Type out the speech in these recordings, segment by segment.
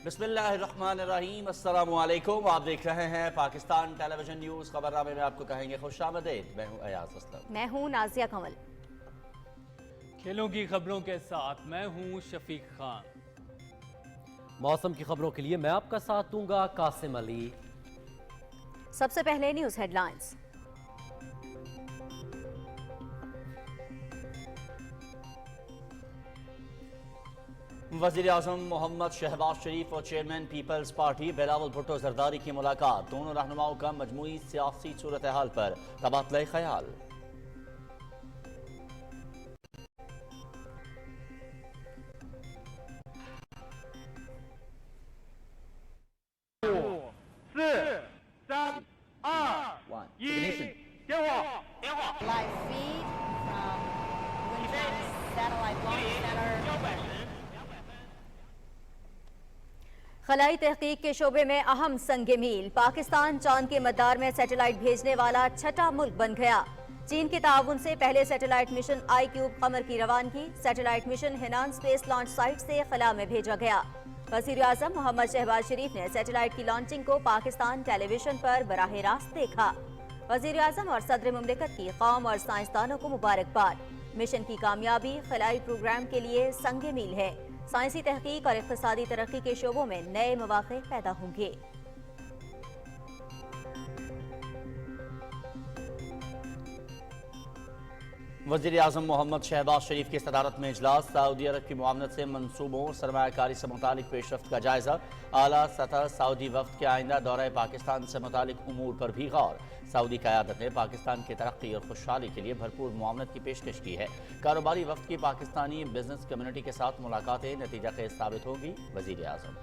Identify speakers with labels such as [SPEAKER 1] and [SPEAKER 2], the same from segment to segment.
[SPEAKER 1] बिस्मिल्लाहिर्रहमानिर्रहीम। अस्सलाम वालेकुम। आप देख रहे हैं पाकिस्तान टेलीविजन न्यूज़। खबरनामे में आपको कहेंगे खुशामदीद। मैं हूं अयाज असलम।
[SPEAKER 2] मैं हूं नाजिया कमल।
[SPEAKER 3] खेलों की खबरों के साथ मैं हूं शफीक खान।
[SPEAKER 4] मौसम की खबरों के लिए मैं आपका साथ दूंगा कासिम अली।
[SPEAKER 2] सबसे पहले न्यूज़ हेडलाइंस।
[SPEAKER 1] वज़ीर आज़म मोहम्मद शहबाज शरीफ और chairman Peoples Party Bilawal Bhutto Zardari की मुलाकात। दोनों रहनुमाओं का मजमूई सियासी सूरत हाल पर तबादला ख्याल।
[SPEAKER 5] Live feed from Winchester Satellite Launch Center.
[SPEAKER 2] खलाई तहकीक के शोबे में अहम संग मील। पाकिस्तान चांद के मदार में सैटेलाइट भेजने वाला छठा मुल्क बन गया। चीन के ताउन से पहले सैटेलाइट मिशन आई क्यूब कमर की रवानगी। Satellite mission Henan space launch site से खला में भेजा गया। वज़ीर आज़म मोहम्मद शहबाज शरीफ ने सैटेलाइट की लॉन्चिंग को पाकिस्तान टेलीविजन पर बराह रास्त देखा। वज़ीर आज़म और सदर मुमलिकत की कौम और साइंसदानों को मुबारकबाद। मिशन की कामयाबी खलाई प्रोग्राम के लिए संग मील है। साइंसी तहकीक और इक़्तिसादी तरक्की के शोबों में नए मौक़े पैदा होंगे।
[SPEAKER 1] वज़ीर आज़म मोहम्मद शहबाज शरीफ की सदारत में इजलास। सऊदी अरब की मुआवनत से मनसूबों और सरमायाकारी से मुतालिक पेशरफ्त का जायजा। आला सतह सऊदी वफ्द के आइंदा दौरे पाकिस्तान से मुतालिक उमूर पर भी गौर। सऊदी क़यादत ने पाकिस्तान की तरक्की और खुशहाली के लिए भरपूर मुआवनत की पेशकश की है। कारोबारी वफ्द की पाकिस्तानी बिजनेस कम्युनिटी के साथ मुलाकातें नतीजा खेज साबित होंगी। वज़ीर आज़म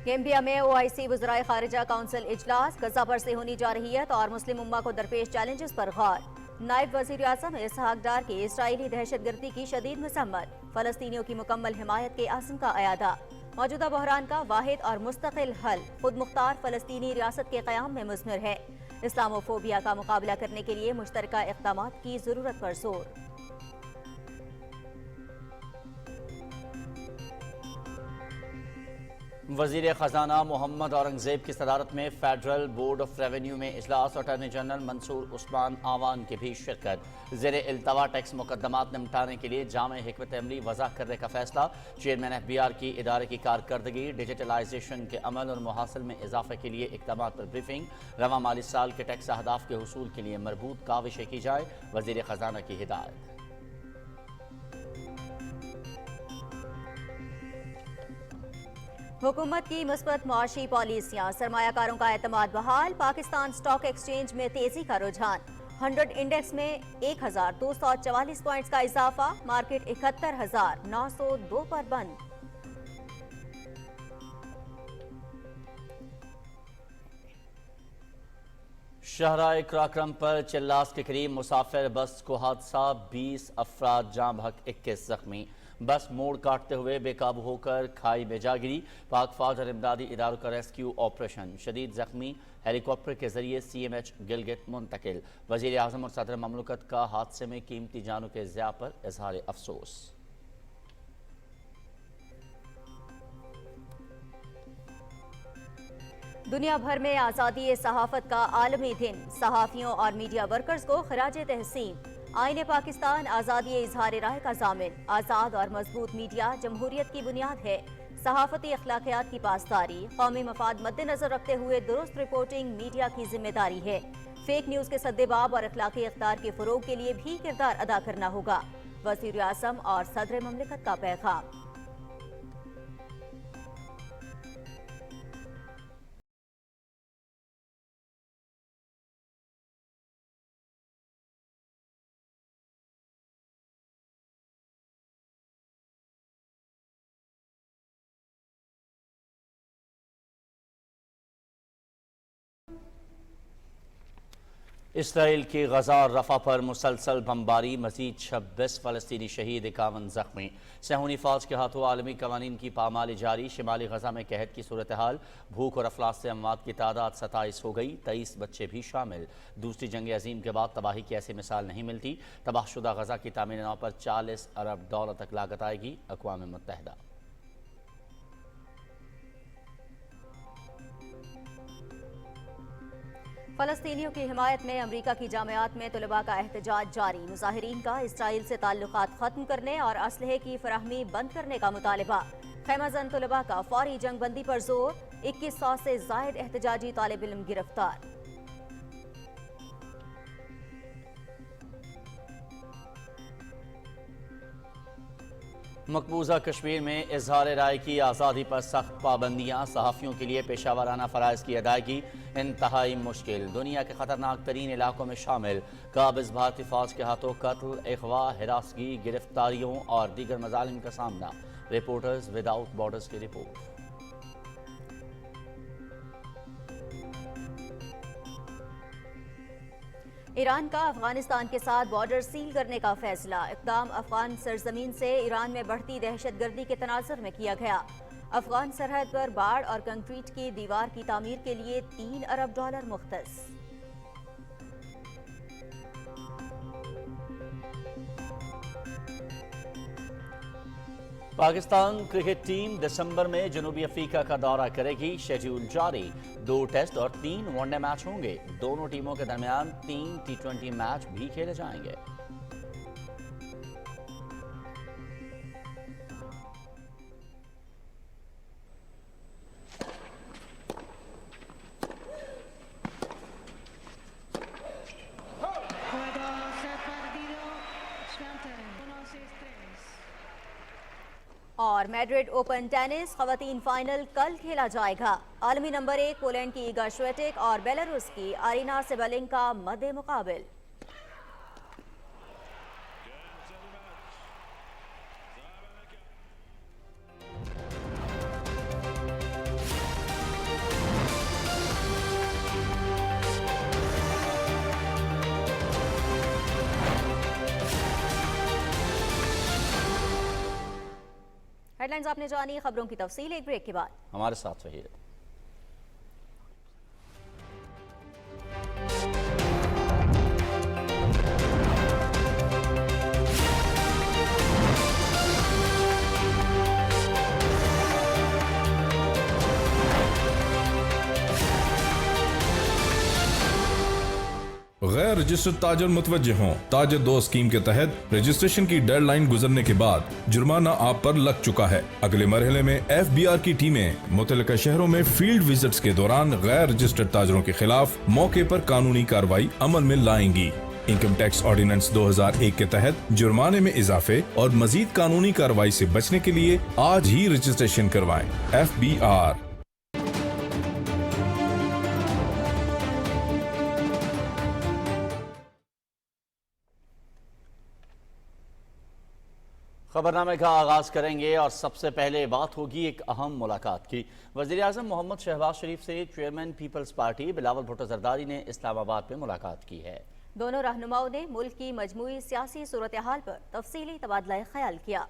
[SPEAKER 2] गैम्बिया में OIC वज़राए खारिजा काउंसिल इजलास। गजा पर से होनी जा रही है और मुस्लिम उम्मा को दरपेश चैलेंजेस पर गौर। नायब वज़ीर आज़म इसहाक डार की इसराइली दहशतगर्दी की शदीद मसम्मत। फ़लस्तीनियों की मुकम्मल हिमायत के आज़म का अयादा। मौजूदा बहरान का वाहिद और मुस्तकिल हल खुद मुख्तार फ़लस्तीनी रियासत के क़याम में मुज़मिर है। इस्लामोफोबिया का मुकाबला करने के लिए मुश्तरका इक़दामात की ज़रूरत पर जोर।
[SPEAKER 1] वज़ीर ख़जाना मोहम्मद औरंगज़ेब की सदारत में फेडरल बोर्ड ऑफ रेवेन्यू में इजलास। अटॉर्नी जनरल मंसूर उस्मान आवान की भी शिरकत। ज़ेरे इल्तवा टैक्स मुकदमात निपटाने के लिए जामे हिकमत अमली वज़ा करने का फैसला। चेयरमैन FBR की इदारे की कारकर्दगी, डिजिटलाइजेशन के अमल और मुहासिल में इजाफे के लिए इक़दामात पर ब्रीफिंग। रवा माली साल के टैक्स अहदाफ के हुसूल के लिए मरबूत काविशें की जाए। वज़ीर ख़जाना की हिदायत।
[SPEAKER 2] हुकूमत की मुस्बत मुआशी पॉलिसियाँ। सरमायाकारों का एतमाद बहाल। पाकिस्तान स्टॉक एक्सचेंज में तेजी का रुझान। 100 इंडेक्स में 1244 पॉइंट्स का इजाफा। मार्केट 71,902 पर बंद।
[SPEAKER 1] शहराए कराक्रम पर चिल्लास के करीब मुसाफिर बस को हादसा। 20 अफराद जाँ बहक 21 जख्मी। बस मोड़ काटते हुए बेकाबू होकर खाई में जा गिरी। पाक फौज और इमदादी इदारों का रेस्क्यू ऑपरेशन। शदीद जख्मी हेलीकॉप्टर के जरिए CMH गिलगित मुंतकिल। वज़ीर आज़म और सदर ममलकत का हादसे में कीमती जानों के ज़िया पर इजहार अफसोस।
[SPEAKER 2] दुनिया भर में आज़ादी सहाफ़त का आलमी दिन। सहाफ़ियों और मीडिया वर्कर्स को खराज तहसीन। आईने पाकिस्तान आज़ादी इजहार राय का ज़ामिन। आज़ाद और मजबूत मीडिया जमहूरियत की बुनियाद है। सहाफ़ती अखलाकियात की पासदारी कौमी मफाद मद्देनजर रखते हुए दुरुस्त रिपोर्टिंग मीडिया की जिम्मेदारी है। फेक न्यूज़ के सद्देबाब और अखलाकी इक़्तिदार के फ़रोग़ के लिए भी किरदार अदा करना होगा। वज़ीर आज़म और सदर मुमलिकत का पैगाम।
[SPEAKER 1] इसराइल की गजा और रफा पर मुसलसल बमबारी, मजीद 26 फ़लस्तीनी शहीद, 51 जख्मी। सहूनी फ़ौज के हाथों आलमी कवानीन की पामाली जारी। शिमाली गजा में कहत की सूरत हाल, भूख और अफलास से अमवात की तादाद 27 हो गई, 23 बच्चे भी शामिल। दूसरी जंग अजीम के बाद तबाही की ऐसी मिसाल नहीं मिलती। तबाहशुदा गजा की तामीर नौ पर $40 अरब तक लागत आएगी। अक़वाम मुत्तहिदा।
[SPEAKER 2] फलस्तीनियों की हिमायत में अमरीका की जामियात में तलबा का एहतजाज जारी। मुजाहिरीन का इसराइल से ताल्लुकात खत्म करने और असलहे की फराहमी बंद करने का मुतालबा। खैमाजन तलबा का फौरी जंग बंदी पर जोर। 2100 से जायद एहतजाजी तालिब इल्म गिरफ्तार।
[SPEAKER 1] मकबूजा कश्मीर में इजहार राय की आज़ादी पर सख्त पाबंदियाँ, सहाफ़ियों के लिए पेशावराना फ़राइज़ की अदायगी इंतहाई मुश्किल। दुनिया के ख़तरनाक तरीन इलाकों में शामिल काबिज़ भारतीय फ़ौज के हाथों कत्ल, अगवा, हिरासगी, गिरफ्तारियों और दीगर मज़ालिम का सामना। रिपोर्टर्स विदाउट बॉर्डर्स की रिपोर्ट।
[SPEAKER 2] ईरान का अफगानिस्तान के साथ बॉर्डर सील करने का फैसला। इक़दाम अफगान सरजमीन से ईरान में बढ़ती दहशतगर्दी के तनाज़ुर में किया गया। अफगान सरहद पर बाड़ और कंक्रीट की दीवार की तामीर के लिए $3 अरब मुख्तस।
[SPEAKER 1] पाकिस्तान क्रिकेट टीम दिसंबर में जनूबी अफ्रीका का दौरा करेगी। शेड्यूल जारी। 2 टेस्ट और 3 वनडे मैच होंगे। दोनों टीमों के दरमियान 3 T20 मैच भी खेले जाएंगे।
[SPEAKER 2] और मैड्रिड ओपन टेनिस ख़वातीन फाइनल कल खेला जाएगा। आलमी नंबर 1 पोलैंड की ईगा श्वेटेक और बेलारूस की अरीना सेबालेंका मद्दे मुकाबिल। हेडलाइंस आपने जानी, खबरों की तफसील एक ब्रेक के बाद।
[SPEAKER 1] हमारे साथ रहिए।
[SPEAKER 6] गैर रजिस्टर्ड ताजर मुतवज्जे हों। ताजर 2 स्कीम के तहत रजिस्ट्रेशन की डेडलाइन गुजरने के बाद जुर्माना आप पर लग चुका है। अगले मरहले में FBR की टीमें मुतल्लिका शहरों में फील्ड विजिट्स के दौरान गैर रजिस्टर्ड ताजरों के खिलाफ मौके पर कानूनी कार्रवाई अमल में लाएंगी। इनकम टैक्स ऑर्डिनेंस 2001 के तहत जुर्माने में इजाफे और मजीद कानूनी कार्रवाई से बचने के लिए आज ही रजिस्ट्रेशन करवाएं। FBR।
[SPEAKER 1] खबरनामे का आगाज करेंगे और सबसे पहले बात होगी एक अहम मुलाकात की। वज़ीर-ए-आज़म मोहम्मद शहबाज शरीफ से chairman Peoples Party Bilawal Bhutto Zardari ने इस्लामाबाद में मुलाकात की है।
[SPEAKER 2] दोनों रहनुमाओं ने मुल्क की मजमूई सियासी सूरत हाल पर तफसीली तबादला ख्याल किया।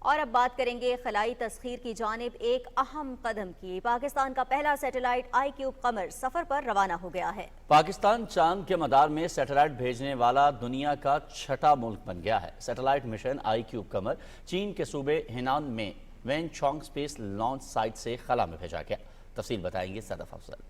[SPEAKER 2] और अब बात करेंगे खलाई तस्खीर की जानिब एक अहम कदम की। पाकिस्तान का पहला सैटेलाइट iCube कमर सफर पर रवाना हो गया है।
[SPEAKER 1] पाकिस्तान चांद के मदार में सैटेलाइट भेजने वाला दुनिया का 6ठा मुल्क बन गया है। सैटेलाइट मिशन iCube कमर चीन के सूबे हेनान में वेनचोंग स्पेस लॉन्च साइट से खला में भेजा गया। तफसील बताएंगे सदफ अफजल।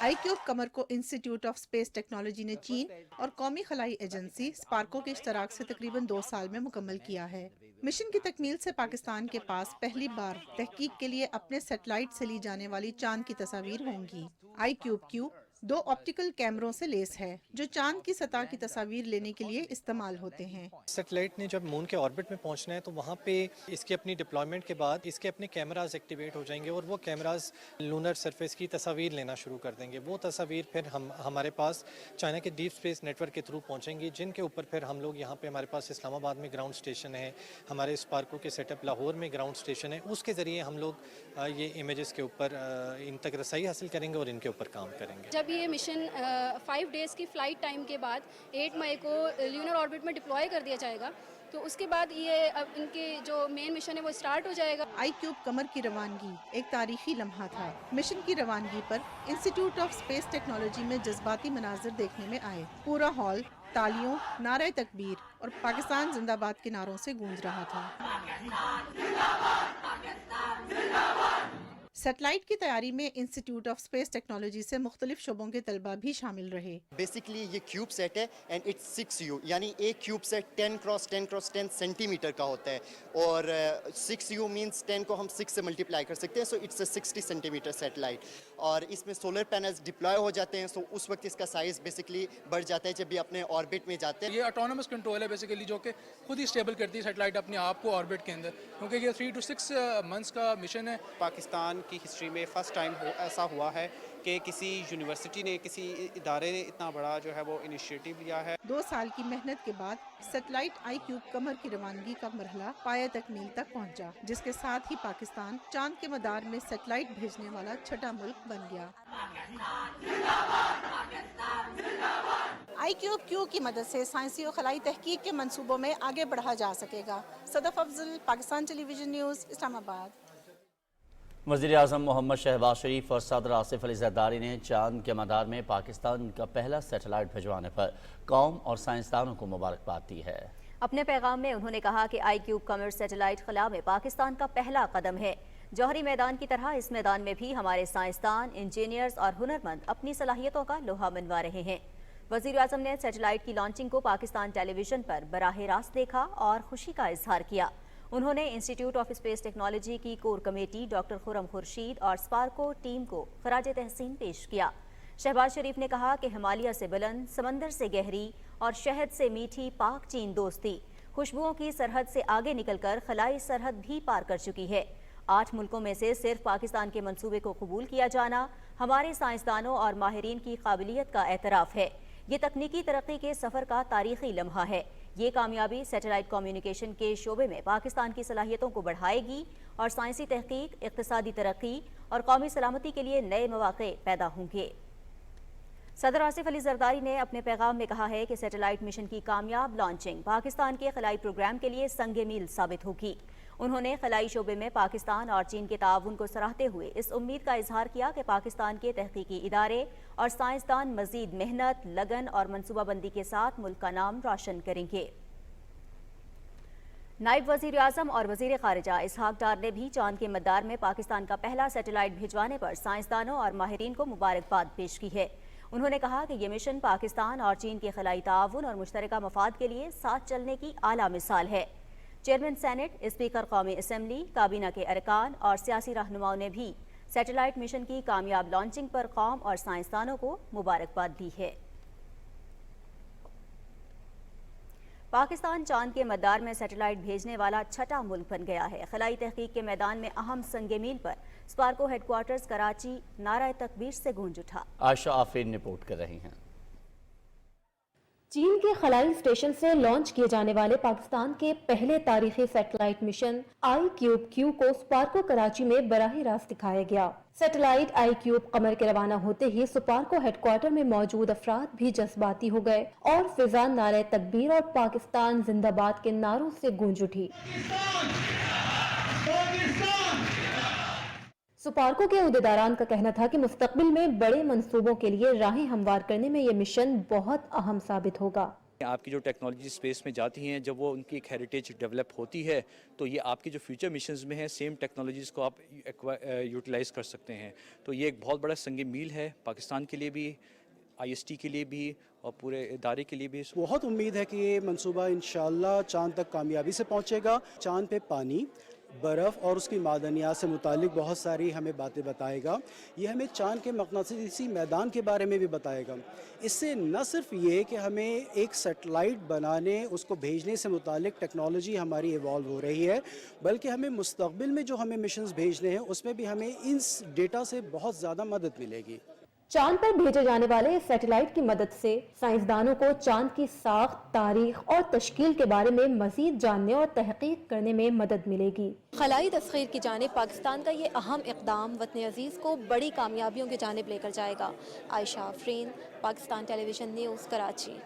[SPEAKER 7] iCube कमर को इंस्टीट्यूट ऑफ स्पेस टेक्नोलॉजी ने चीन और कौमी खलाई एजेंसी स्पार्को के इश्तराक से तकरीबन 2 साल में मुकम्मल किया है। मिशन की तकमील से पाकिस्तान के पास पहली बार तहकीक के लिए अपने सैटेलाइट से ली जाने वाली चांद की तस्वीर होंगी। iCube Q 2 ऑप्टिकल कैमरों से लेस है जो चांद की सतह की तस्वीर लेने के लिए इस्तेमाल होते हैं।
[SPEAKER 8] सैटेलाइट ने जब मून के ऑर्बिट में पहुंचना है तो वहाँ पे इसकी अपनी डिप्लॉयमेंट के बाद इसके अपने कैमराज एक्टिवेट हो जाएंगे और वो कैमराज लूनर सरफेस की तस्वीर लेना शुरू कर देंगे। वो तस्वीर फिर हमारे पास चाइना के डीप स्पेस नेटवर्क के थ्रू पहुँचेंगी, जिनके ऊपर फिर हम लोग यहाँ पे हमारे पास इस्लामाबाद में ग्राउंड स्टेशन है, हमारे स्पार्को के सेटअप लाहौर में ग्राउंड स्टेशन है, उसके ज़रिए हम लोग ये इमेजेस के ऊपर इन तक रसाई हासिल करेंगे और इनके ऊपर काम करेंगे।
[SPEAKER 9] जब ये मिशन 5 डेज़ की फ़्लाइट टाइम के बाद 8 मई को ल्यूनर ऑर्बिट में डिप्लॉय कर दिया जाएगा, तो उसके बाद ये अब इनके जो मेन मिशन है वो स्टार्ट हो जाएगा।
[SPEAKER 7] iCube कमर की रवानगी एक तारीखी लम्हा था। मिशन की रवानगी पर इंस्टीट्यूट ऑफ स्पेस टेक्नोलॉजी में जज्बाती मनाजिर देखने में आए। पूरा हॉल तालियों, नारे तकबीर और पाकिस्तान जिंदाबाद के नारों से गूंज रहा था। सैटेलाइट की तैयारी में इंस्टीट्यूट ऑफ स्पेस टेक्नोलॉजी से मुख्तलिफ शोबों के तलबा भी शामिल रहे।
[SPEAKER 10] बेसिकली ये क्यूब सेट है एंड इट्स 6U, यानी एक क्यूब सेट 10x10x10 सेंटीमीटर का होता है और 6U मींस 10 को हम 6 से मल्टीप्लाई कर सकते हैं, so it's a 60 centimetre satellite. और इसमें सोलर पैनल्स डिप्लॉय हो जाते हैं, सो उस वक्त इसका साइज़ बेसिकली बढ़ जाता है जब ये अपने ऑर्बिट में जाते हैं।
[SPEAKER 11] ये ऑटोनमस कंट्रोल है बेसिकली, जो कि खुद ही स्टेबल करती है सैटेलाइट अपने आप को ऑर्बिट के अंदर, क्योंकि ये 3 to 6 मंथ्स का मिशन है।
[SPEAKER 12] पाकिस्तान की हिस्ट्री में फर्स्ट टाइम ऐसा हुआ है कि किसी यूनिवर्सिटी ने, किसी इदारे ने इतना बड़ा जो है वो इनिशिएटिव लिया है।
[SPEAKER 7] 2 साल की मेहनत के बाद सैटेलाइट iCube कमर की रवानगी का मरहला पाया तकमील तक पहुंचा, जिसके साथ ही पाकिस्तान चांद के मदार में सैटेलाइट भेजने वाला छठा मुल्क बन गया। iCube Q की मदद से साइंसी और खलाई तहकीक के मंसूबों में आगे बढ़ा जा सकेगा। Sadaf Afzal, Pakistan television news, Islamabad.
[SPEAKER 1] वज़ीर आज़म मोहम्मद शहबाज शरीफ और सदर आसिफ अली ज़रदारी ने चांद के मदार में पाकिस्तान का पहला सैटेलाइट भिजवाने पर कौम और साइंसदानों को मुबारकबाद दी है।
[SPEAKER 2] अपने पैगाम में उन्होंने कहा कि iCube कमर सैटेलाइट खला में पाकिस्तान का पहला कदम है। जौहरी मैदान की तरह इस मैदान में भी हमारे साइंसदान, इंजीनियर्स और हुनरमंद अपनी सलाहियतों का लोहा मनवा रहे हैं। वज़ीर आज़म ने सैटेलाइट की लॉन्चिंग को पाकिस्तान टेलीविजन पर बराह रास्त देखा और खुशी का इजहार किया। उन्होंने इंस्टीट्यूट ऑफ स्पेस टेक्नोलॉजी की core committee, doctor Khurram Khurshid और स्पार्को टीम को खराज तहसीन पेश किया। शहबाज शरीफ ने कहा कि हिमालय से बुलंद, समंदर से गहरी और शहद से मीठी पाक चीन दोस्ती खुशबुओं की सरहद से आगे निकलकर खलाई सरहद भी पार कर चुकी है। 8 मुल्कों में से सिर्फ पाकिस्तान के मंसूबे को कबूल किया जाना हमारे साइंसदानों और माहिरीन की काबिलियत का एतराफ़ है। ये तकनीकी तरक्की के सफ़र का तारीखी लम्हा है। ये कामयाबी सैटेलाइट कम्युनिकेशन के शोबे में पाकिस्तान की सलाहियतों को बढ़ाएगी और साइंसी तहकीक, इक़्तिसादी तरक्की और कौमी सलामती के लिए नए मौक़े पैदा होंगे। सदर आसिफ अली ज़रदारी ने अपने पैगाम में कहा है कि सैटेलाइट मिशन की कामयाब लॉन्चिंग पाकिस्तान के खलाई प्रोग्राम के लिए संग मील साबित होगी। उन्होंने खलाई शोबे में पाकिस्तान और चीन के ताउन को सराहते हुए इस उम्मीद का इजहार किया कि पाकिस्तान के तहकीकी इदारे और साइंसदान मजीद मेहनत, लगन और मनसूबाबंदी के साथ मुल्क का नाम रोशन करेंगे। नायब वज़ीर आज़म और वज़ीर ख़ारिजा इसहाक डार ने भी चांद के मदार में पाकिस्तान का पहला सैटेलाइट भिजवाने पर साइंसदानों और माहिरीन को मुबारकबाद पेश की है। उन्होंने कहा कि ये मिशन पाकिस्तान और चीन के खलाई ताउन और मुश्तरका मफाद के लिए साथ चलने की आला मिसाल है। चेयरमैन सेनेट, स्पीकर कौमी असम्बली, काबीना के अरकान और सियासी रहनुमाओं ने भी सैटेलाइट मिशन की कामयाब लॉन्चिंग पर कौम और साइंसदानों को मुबारकबाद दी है। पाकिस्तान चांद के मदार में सैटेलाइट भेजने वाला छठा मुल्क बन गया है। खलाई तहकीक के मैदान में अहम संगे मील पर स्पार्को हेडक्वार्टर्स कराची नारा तकबीर से गूंज उठा।
[SPEAKER 1] आशा आफरीन रिपोर्ट कर रही हैं।
[SPEAKER 13] चीन के खलाई स्टेशन से लॉन्च किए जाने वाले पाकिस्तान के पहले तारीखी सैटेलाइट मिशन iCube Q को स्पार्को कराची में बराह रास्त दिखाया गया। सैटेलाइट iCube कमर के रवाना होते ही स्पार्को हेडक्वार्टर में मौजूद अफराद भी जज्बाती हो गए और फिजा नारे तकबीर और पाकिस्तान जिंदाबाद के नारों से गूंज उठी। स्पार्को के उहदेदारान का कहना था कि मुस्तकबिल में बड़े मंसूबों के लिए राहें हमवार करने में ये मिशन बहुत अहम साबित होगा।
[SPEAKER 14] आपकी जो टेक्नोलॉजी स्पेस में जाती हैं, जब वो उनकी एक हेरिटेज डेवलप होती है तो ये आपकी जो फ्यूचर मिशंस में है सेम टेक्नोलॉजीज़ को आप यूटिलाइज़ कर सकते हैं। तो ये एक बहुत बड़ा संग मील है पाकिस्तान के लिए भी, IST के लिए भी और पूरे इदारे के लिए भी।
[SPEAKER 15] बहुत उम्मीद है कि ये मंसूबा इंशाल्लाह चांद तक कामयाबी से पहुंचेगा। चांद पे पानी برف اور اس کی معدنیات سے متعلق بہت ساری ہمیں باتیں بتائے گا. یہ ہمیں چاند کے مقناطیسی میدان کے بارے میں بھی بتائے گا. اس سے نہ صرف یہ کہ ہمیں ایک سیٹلائٹ بنانے اس کو بھیجنے سے متعلق ٹیکنالوجی ہماری ایوالو ہو رہی ہے، بلکہ ہمیں مستقبل میں جو ہمیں مشنز بھیجنے ہیں اس میں بھی ہمیں ان ڈیٹا سے بہت زیادہ مدد ملے گی.
[SPEAKER 13] چاند پر بھیجے جانے والے اس سیٹلائٹ کی مدد سے سائنسدانوں کو چاند کی ساخت، تاریخ اور تشکیل کے بارے میں مزید جاننے اور تحقیق کرنے میں مدد ملے گی. خلائی تسخیر کی جانب پاکستان کا یہ اہم اقدام وطن عزیز کو بڑی کامیابیوں کی جانب لے کر جائے گا. عائشہ آفرین، پاکستان ٹیلی ویژن نیوز، کراچی.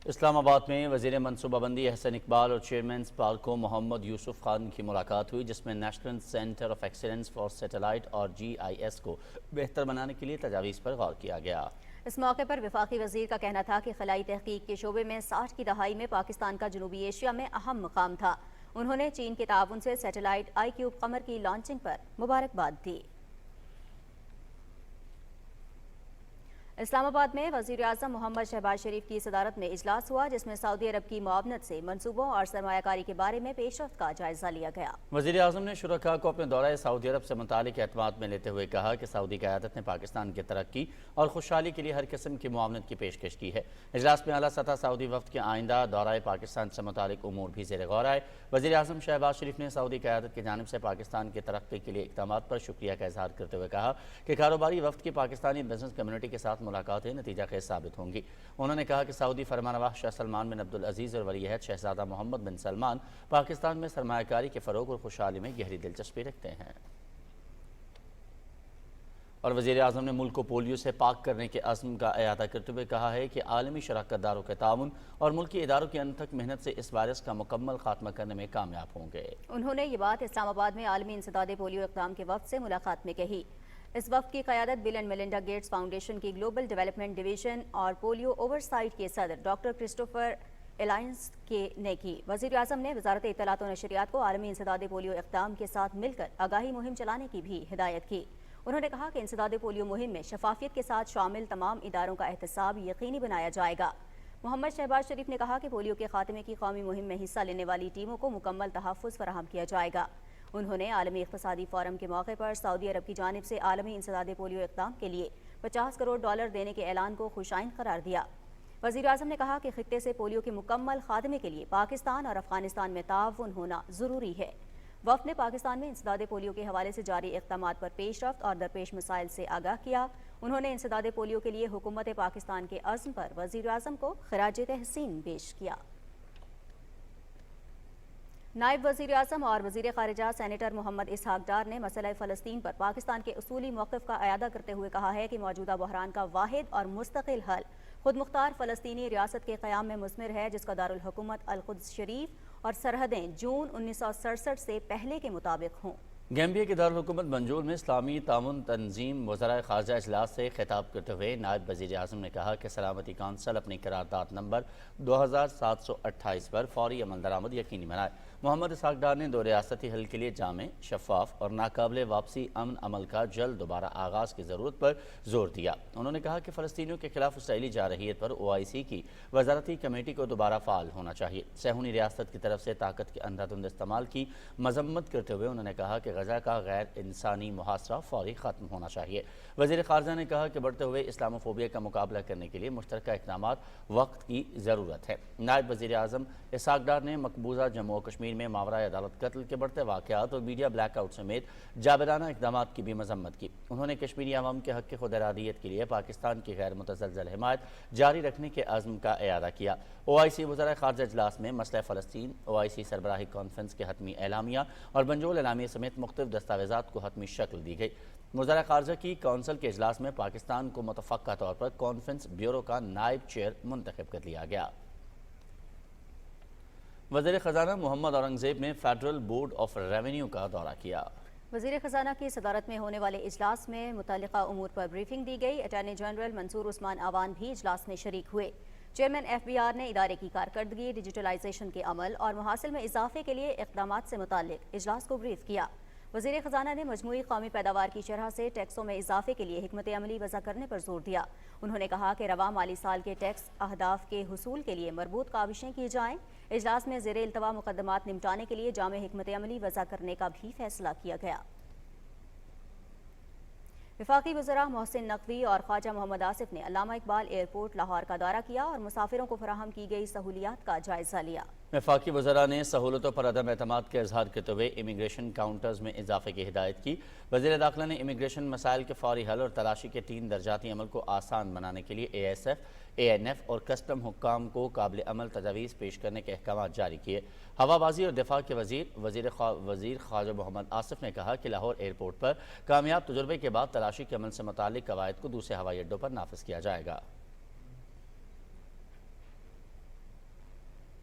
[SPEAKER 1] اسلام آباد میں وزیر منصوبہ بندی احسن اقبال اور چیئرمین سپارکو محمد یوسف خان کی ملاقات ہوئی، جس میں national centre of excellence for satellite اور GIS کو بہتر بنانے کے لیے تجاویز پر غور کیا گیا.
[SPEAKER 2] اس موقع پر وفاقی وزیر کا کہنا تھا کہ خلائی تحقیق کے شعبے میں 60 کی دہائی میں پاکستان کا جنوبی ایشیا میں اہم مقام تھا. انہوں نے چین کے تعاون سے سیٹلائٹ iCube قمر کی لانچنگ پر مبارکباد دی. اسلام آباد میں وزیر اعظم محمد شہباز شریف کی صدارت میں اجلاس ہوا، جس میں سعودی عرب کی معاونت سے منصوبوں اور سرمایہ کاری کے بارے میں پیش رفت کا جائزہ لیا گیا.
[SPEAKER 1] وزیر اعظم نے شرکاء کو اپنے دورہ سعودی عرب سے متعلق اعتماد میں لیتے ہوئے کہا کہ سعودی قیادت نے پاکستان کی ترقی اور خوشحالی کے لیے ہر قسم کی معاونت کی پیشکش کی ہے. اجلاس میں اعلیٰ سطح سعودی وفد کے آئندہ دورہ پاکستان سے متعلق امور بھی زیر غور آئے. وزیر اعظم شہباز شریف نے سعودی قیادت کی جانب سے پاکستان کی ترقی کے لیے اقدامات پر شکریہ کا اظہار کرتے ہوئے کہا کہ کاروباری وفد کی پاکستانی بزنس کمیونٹی کے ساتھ ملاقاتیں نتیجہ خیز ثابت ہوں گی. انہوں نے کہا کہ سعودی فرمانروا شاہ سلمان بن عبدالعزیز اور ولی عہد شہزادہ محمد بن سلمان پاکستان میں سرمایہ کاری کے فروغ اور خوشحالی میں گہری دلچسپی رکھتے ہیں. اور وزیر اعظم نے ملک کو پولیو سے پاک کرنے کے عزم کا اعادہ کرتے ہوئے کہا ہے کہ عالمی شراکت داروں کے تعاون اور ملکی اداروں کی انتھک محنت سے اس وائرس کا مکمل خاتمہ کرنے میں کامیاب ہوں گے.
[SPEAKER 2] انہوں نے یہ بات اسلام آباد میں عالمی انسداد پولیو اقدام کے وفد سے ملاقات میں کہی. اس وفد کی قیادت بل اینڈ میلنڈا گیٹس فاؤنڈیشن کی گلوبل ڈیولپمنٹ ڈویژن اور پولیو اوورسائٹ کے صدر ڈاکٹر کرسٹوفر الائنس نے کی. وزیر اعظم نے وزارت اطلاعات و نشریات کو عالمی انسداد پولیو اقدام کے ساتھ مل کر آگاہی مہم چلانے کی بھی ہدایت کی. انہوں نے کہا کہ انسداد پولیو مہم میں شفافیت کے ساتھ شامل تمام اداروں کا احتساب یقینی بنایا جائے گا. محمد شہباز شریف نے کہا کہ پولیو کے خاتمے کی قومی مہم میں حصہ لینے والی ٹیموں کو مکمل تحفظ فراہم کیا جائے گا. انہوں نے عالمی اقتصادی فورم کے موقع پر سعودی عرب کی جانب سے عالمی انسداد پولیو اقدام کے لیے $50 کروڑ دینے کے اعلان کو خوشائن قرار دیا. وزیر اعظم نے کہا کہ خطے سے پولیو کے مکمل خاتمے کے لیے پاکستان اور افغانستان میں تعاون ہونا ضروری ہے. وفد نے پاکستان میں انسداد پولیو کے حوالے سے جاری اقدامات پر پیش رفت اور درپیش مسائل سے آگاہ کیا. انہوں نے انسداد پولیو کے لیے حکومت پاکستان کے عزم پر وزیر اعظم کو خراج تحسین پیش کیا. نائب وزیر اعظم اور وزیر خارجہ سینیٹر محمد اسحاق ڈار نے مسئلہ فلسطین پر پاکستان کے اصولی موقف کا اعادہ کرتے ہوئے کہا ہے کہ موجودہ بحران کا واحد اور مستقل حل خود مختار فلسطینی ریاست کے قیام میں مثمر ہے، جس کا دارالحکومت القدس شریف اور سرحدیں جون 1967 سے پہلے کے مطابق ہوں.
[SPEAKER 1] گیمبیا کے دارالحکومت بنجول میں اسلامی تعاون تنظیم وزراء خارجہ اجلاس سے خطاب کرتے ہوئے نائب وزیر اعظم نے کہا کہ سلامتی کونسل اپنی قرارداد نمبر 2728 پر فوری عمل درآمد یقینی بنائے. محمد اسحاق ڈار نے دو ریاستی حل کے لیے جامع، شفاف اور ناقابل واپسی امن عمل کا جلد دوبارہ آغاز کی ضرورت پر زور دیا. انہوں نے کہا کہ فلسطینیوں کے خلاف اسرائیلی جارحیت پر OIC کی وزارتی کمیٹی کو دوبارہ فعال ہونا چاہیے. صہیونی ریاست کی طرف سے طاقت کے اندھا دھند استعمال کی مذمت کرتے ہوئے انہوں نے کہا کہ غزہ کا غیر انسانی محاصرہ فوری ختم ہونا چاہیے. وزیر خارجہ نے کہا کہ بڑھتے ہوئے اسلاموفوبیا کا مقابلہ کرنے کے لیے مشترکہ اقدامات وقت کی ضرورت ہے. نائب وزیر اعظم اسحاق ڈار نے مقبوضہ جموں و کشمیر میں ماورائے عدالت قتل کے بڑھتے واقعات اور میڈیا بلیک آؤٹ سمیت جابرانہ اقدامات کی بھی مذمت کی. انہوں نے کشمیری عوام کے حق خود ارادیت کے لیے پاکستان کی غیر متزلزل حمایت جاری رکھنے کے عزم کا اعادہ کیا. OIC وزراء خارجہ اجلاس میں مسئلہ فلسطین، OIC سربراہی کانفرنس کے حتمی اعلامیہ اور بنجول اعلامیہ سمیت مختلف دستاویزات کو حتمی شکل دی گئی. وزراء خارجہ کی کونسل کے اجلاس میں پاکستان کو متفقہ طور پر کانفرنس بیورو کا نائب چیئر منتخب کر لیا گیا. وزیر خزانہ محمد اورنگزیب نے فیڈرل بورڈ آف ریونیو کا دورہ کیا.
[SPEAKER 2] وزیر خزانہ کی صدارت میں ہونے والے اجلاس میں متعلقہ امور پر بریفنگ دی گئی. اٹارنی جنرل منصور عثمان آوان بھی اجلاس میں شریک ہوئے. چیئرمین FBR نے ادارے کی کارکردگی، ڈیجیٹلائزیشن کے عمل اور محاصل میں اضافے کے لیے اقدامات سے متعلق اجلاس کو بریف کیا. वज़ीर ख़जाना ने मजमूई कौमी पैदावार की शरह से टैक्सों में इजाफे के लिए हिकमत अमली वज़ा करने पर जोर दिया। उन्होंने कहा कि रवा माली साल के टैक्स अहदाफ के हुसूल के लिए मरबूत काविशें की जाएँ। इजलास में ज़ेरे इल्तवा मुकदमात निपटाने के लिए जामे हिकमत अमली वज़ा करने का भी फैसला किया गया। वफाकी वज़रा मोहसिन नकवी और ख्वाजा मोहम्मद आसिफ ने अल्लामा इकबाल एयरपोर्ट लाहौर का दौरा किया और मुसाफिरों को फराहम की गई सहूलियात का जायजा लिया।
[SPEAKER 1] वफाकी वज़रा ने सहूलतों पर अदम एतमाद के इजहार करते हुए इमिग्रेशन काउंटर्स में इजाफे की हिदायत की। वज़ीर दाखिला ने इमिग्रेशन मसाइल के फौरी हल और तलाशी के 3 दर्जाती अमल को आसान बनाने के लिए ASF, ANF और कस्टम हुक्काम को काबिल अमल तजावीज़ पेश करने के अहकाम जारी किए। हवाबाजी और दिफा के वज़ीर ख्वाजा मोहम्मद आसिफ ने कहा कि लाहौर एयरपोर्ट पर कामयाब तजुर्बे के बाद तलाशी के अमल से मुतालिक कवायद को दूसरे हवाई अड्डों पर नाफिज किया जाएगा।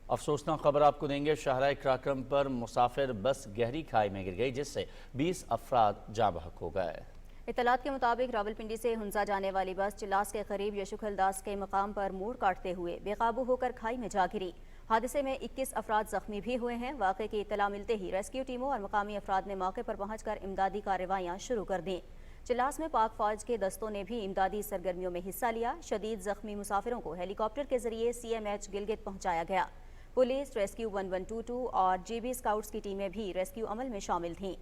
[SPEAKER 1] अफसोसनाक खबर आपको देंगे। शाहराह कराक्रम पर मुसाफिर बस गहरी खाई में गिर गई, जिससे 20 अफराद जाँ बहक हो गए।
[SPEAKER 2] इत्तलात के मुताबिक रावलपिंडी से हुंजा जाने वाली बस चिल्लास के करीब यशुखलदास के मकाम पर मोड़ काटते हुए बेकाबू होकर खाई में जा गिरी। हादसे में 21 अफराद जख्मी भी हुए हैं। वाक़े की इत्तला मिलते ही रेस्क्यू टीमों और मकामी अफराद ने मौके पर पहुंचकर इमदादी कार्रवाइयां शुरू कर दी। चिल्लास में पाक फौज के दस्तों ने भी इमदादी सरगर्मियों में हिस्सा लिया। शदीद जख्मी मुसाफिरों को हेलीकॉप्टर के जरिए CMH गिलगित पहुंचाया गया। पुलिस, रेस्क्यू 1122 और GB स्काउट्स की टीमें भी रेस्क्यू अमल में शामिल थीं।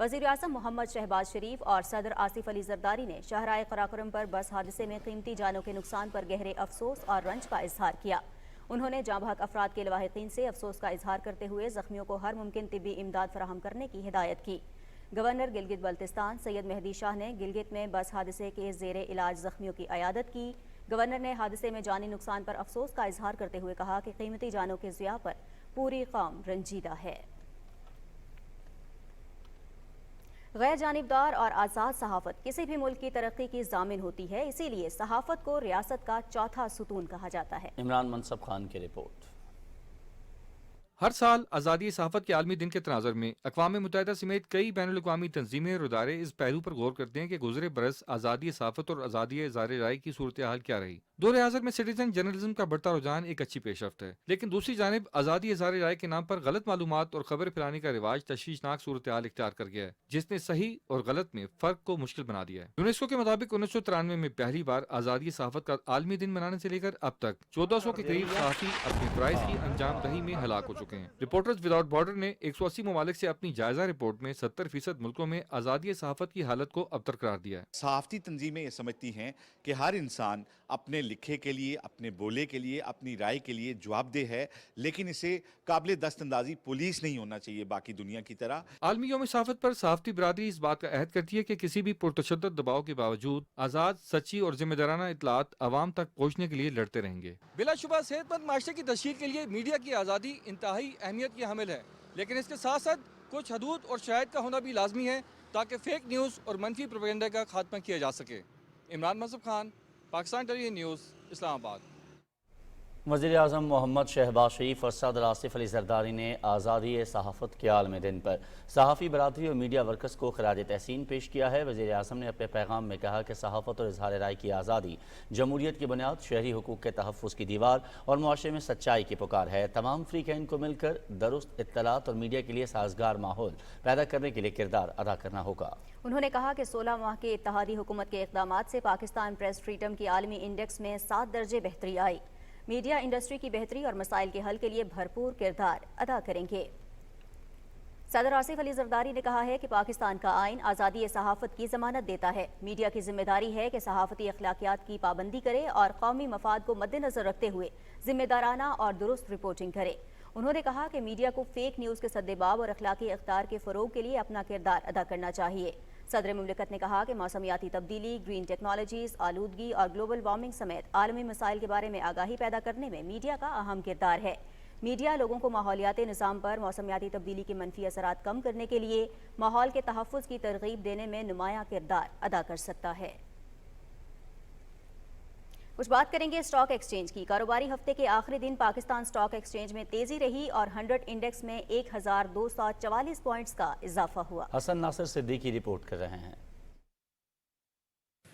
[SPEAKER 2] वज़ीर आज़म मोहम्मद शहबाज शरीफ और सदर आसिफ अली जरदारी ने शाहराह कराक्रम पर बस हादसे में कीमती जानों के नुकसान पर गहरे अफसोस और रंज का इजहार किया। उन्होंने जाँ बहक अफराद के लवाहिकीन से अफसोस का इजहार करते हुए जख्मियों को हर मुमकिन तिब्बी इमदाद फराहम करने की हिदायत की। गवर्नर गिलगित बल्तिस्तान सैयद मेहदी शाह ने गिलगित में बस हादसे के ज़ेरे इलाज जख्मियों की अयादत की। गवर्नर ने हादसे में जानी नुकसान पर अफसोस का इजहार करते हुए कहा कि कीमती जानों के ज़िया पर पूरी कौम रंजीदा है। गैर जानिबदार और आज़ाद सहाफ़त किसी भी मुल्क की तरक्की की ज़ामिन होती है, इसीलिए सहाफ़त को रियासत का चौथा सुतून कहा जाता है।
[SPEAKER 1] इमरान मनसब खान की रिपोर्ट।
[SPEAKER 16] हर साल आज़ादी सहाफ़त के आलमी दिन के तनाज़ुर में अक़वाम मुत्तहिदा समेत कई बैनुल अक़वामी तंजीमें और इदारे इस पहलू पर गौर करते हैं कि गुज़रे बरस आज़ादी सहाफ़त और आज़ादी इज़हार राय की सूरत हाल क्या रही। दौर हाज़िर में सिटीजन जर्नलिज्म का बढ़ता रुझान एक अच्छी पेशरफ्त है, लेकिन दूसरी जानिब आज़ादी इज़हार राय के नाम पर गलत मालूमात और खबर फैलाने का रिवाज तशवीशनाक सूरत हाल इख्तियार कर गया है, जिसने सही और गलत में फ़र्क को मुश्किल बना दिया है। यूनेस्को के मुताबिक 1993 में पहली बार आज़ादी सहाफ़त का आलमी दिन मनाने से लेकर अब तक 1400 के करीब सहाफ़ी अपने फ़राइज़ की अंजाम दही में हलाक हो चुके हैं। रिपोर्टर्स विदाउट बॉर्डर ने 180 ममालिक से अपनी जायजा रिपोर्ट में 70% मुल्कों में आज़ादी सहाफ़त की हालत को अबतर करार दिया है।
[SPEAKER 17] सहाफ़ती तंजीमें ये समझती हैं कि हर इंसान अपने लिखे के लिए, अपने बोले के लिए, अपनी राय के लिए जवाबदेह है, लेकिन इसे काबिल दस्तंदाजी पुलिस नहीं होना चाहिए बाकी दुनिया की तरह।
[SPEAKER 16] आलमी यौम सहाफ़त पर सहाफ़ती बरादरी इस बात का अहद करती है कि किसी भी पुरतशद्दुद दबाव के बावजूद आज़ाद, सच्ची और जिम्मेदाराना इत्तलात अवाम तक पहुँचने के लिए लड़ते रहेंगे।
[SPEAKER 18] बिलाशुबा सेहतमंद माशरे की तशकील के लिए मीडिया की आज़ादी इंतहाई अहमियत की हामिल है, लेकिन इसके साथ साथ कुछ हदूद और शराइत का होना भी लाजमी है ताकि फेक न्यूज़ और मनफी प्रोपेगेंडा का खात्मा किया जा सके। Imran Mansab Khan, Pakistan television news, Islamabad.
[SPEAKER 1] वज़ीर आज़म मोहम्मद शहबाज शरीफ और सदर आसिफ अली जरदारी ने आज़ादी सहाफ़त के आलमी दिन पर सहाफ़ी बरादरी और मीडिया वर्कर्स को खराज तहसीन पेश किया है। वज़ीर आज़म ने अपने पैगाम में कहा कि सहाफ़त और इज़हार राय की आज़ादी जमहूरियत की बुनियाद, शहरी हुकूक के तहफ़्फ़ुज़ की दीवार और मुआशरे में सच्चाई की पुकार है। तमाम फ़रीक़ैन को मिलकर दुरुस्त इत्तलात और मीडिया के लिए साजगार माहौल पैदा करने के लिए किरदार अदा करना होगा।
[SPEAKER 2] उन्होंने कहा कि 16 माह की इत्तेहादी हुकूमत के इक़दामात से पाकिस्तान प्रेस फ्रीडम की आलमी इंडेक्स में 7 दर्जे बेहतरी आई। मीडिया इंडस्ट्री की बेहतरी और मसाइल के हल के लिए भरपूर किरदार अदा करेंगे। सदर आसिफ अली जरदारी ने कहा है कि पाकिस्तान का आइन आज़ादी सहाफ़त की ज़मानत देता है। मीडिया की जिम्मेदारी है कि सहाफ़ती अखलाकियात की पाबंदी करे और कौमी मफाद को मद्देनज़र रखते हुए जिम्मेदाराना और दुरुस्त रिपोर्टिंग करे। उन्होंने कहा कि मीडिया को फेक न्यूज़ के सद्देबाब और अखलाकी इख्तियार के फ़रोग के लिए अपना किरदार अदा करना चाहिए। सदर मुमलिकत ने कहा कि मौसमियाती तब्दीली, ग्रीन टेक्नोलॉजीज़, आलूदगी और ग्लोबल वार्मिंग समेत आलमी मसाइल के बारे में आगाही पैदा करने में मीडिया का अहम किरदार है। मीडिया लोगों को माहौलियाती निज़ाम पर मौसमियाती तब्दीली के मनफी असरात कम करने के लिए माहौल के तहफ़्फ़ुज़ की तरगीब देने में नुमायाँ किरदार अदा कर सकता है। कुछ बात करेंगे स्टॉक एक्सचेंज की। कारोबारी हफ्ते के आखिरी दिन पाकिस्तान स्टॉक एक्सचेंज में तेजी रही और 100 इंडेक्स में 1244 पॉइंट्स का इजाफा हुआ।
[SPEAKER 1] हसन नासिर सिद्दीकी रिपोर्ट कर रहे हैं।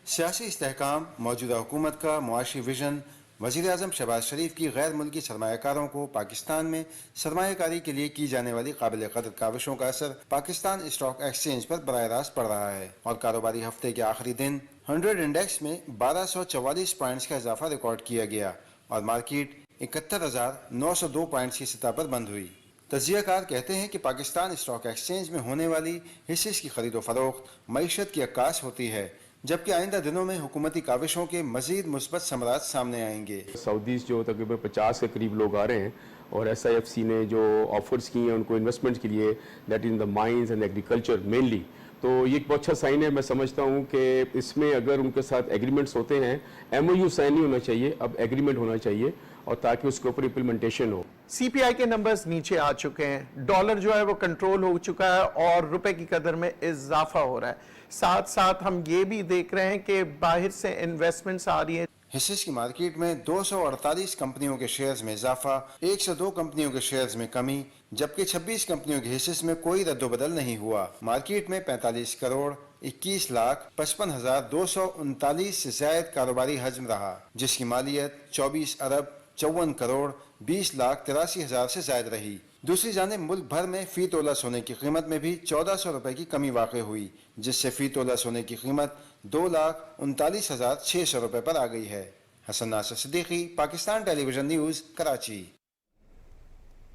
[SPEAKER 19] सियासी इस्तेहकाम, मौजूदा हुकूमत का मुआशी विजन, वज़ीर आज़म शहबाज शरीफ की गैर मुल्की सरमायाकारों को पाकिस्तान में सरमायाकारी के लिए की जाने वाली काबिल कदर काविशों का असर पाकिस्तान स्टॉक एक्सचेंज पर बराह रास्त पड़ रहा है और कारोबारी हफ्ते के आखिरी दिन 100 इंडेक्स में 1244 पॉइंट्स का इजाफा रिकॉर्ड किया गया और मार्केट 71,902 पॉइंट्स की सतह पर बंद हुई। तज्जियाकार कहते हैं कि पाकिस्तान स्टॉक एक्सचेंज में होने वाली हिस्सेस की खरीदो फरोख्त मईशत की अक्कास होती है, जबकि आइंदा दिनों में हुकूमती काविशों के मजीद मुस्बत समरात सामने आएंगे।
[SPEAKER 20] सऊदीज़ जो तकरीबन 50 के करीब लोग आ रहे हैं और SIFC ने जो ऑफर्स की हैं उनको इन्वेस्टमेंट के लिए, that in the mines and agriculture mainly, तो ये एक बहुत अच्छा साइन है। मैं समझता हूँ कि इसमें अगर उनके साथ एग्रीमेंट्स होते हैं, MOU साइन नहीं होना चाहिए, अब एग्रीमेंट होना चाहिए और ताकि उसके ऊपर इम्प्लीमेंटेशन हो।
[SPEAKER 21] CPI के नंबर्स नीचे आ चुके हैं, डॉलर जो है वो कंट्रोल हो चुका है और रुपए की कदर में इजाफा हो रहा है। साथ साथ हम ये भी देख रहे हैं कि बाहर से इन्वेस्टमेंट्स आ रही है।
[SPEAKER 19] हिस्सेस की मार्केट में 248 कंपनियों के शेयर्स में इजाफा, 102 कंपनियों के शेयर्स में कमी, जबकि 26 कंपनियों के हिस्सेस में कोई रद्दोबदल नहीं हुआ। मार्केट में 45 करोड़ 21,55,239 से ज्यादा कारोबारी हजम रहा, जिसकी मालियत 24 अरब 54 करोड़ 20,83,000 से ज्यादा रही। दूसरी जानिब मुल्क भर में फी तोला सोने की कीमत में भी 1400 रुपए की कमी वाक़ हुई, जिससे फी तोला सोने की कीमत 2,39,600 रुपए पर आ गई है। Hasan Nasir Siddiqui, Pakistan television News, Karachi.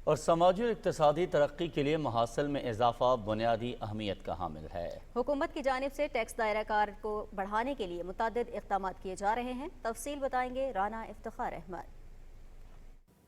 [SPEAKER 1] और समाजी और इक्तिसादी तरक्की के लिए महासिल में इजाफा बुनियादी अहमियत का हामिल है।
[SPEAKER 2] हुकूमत की जानिब से टैक्स दायरा कार को बढ़ाने के लिए मुतअद्दिद इक़दाम किए जा रहे हैं। तफसील बताएंगे राना इफ्तिखार अहमद।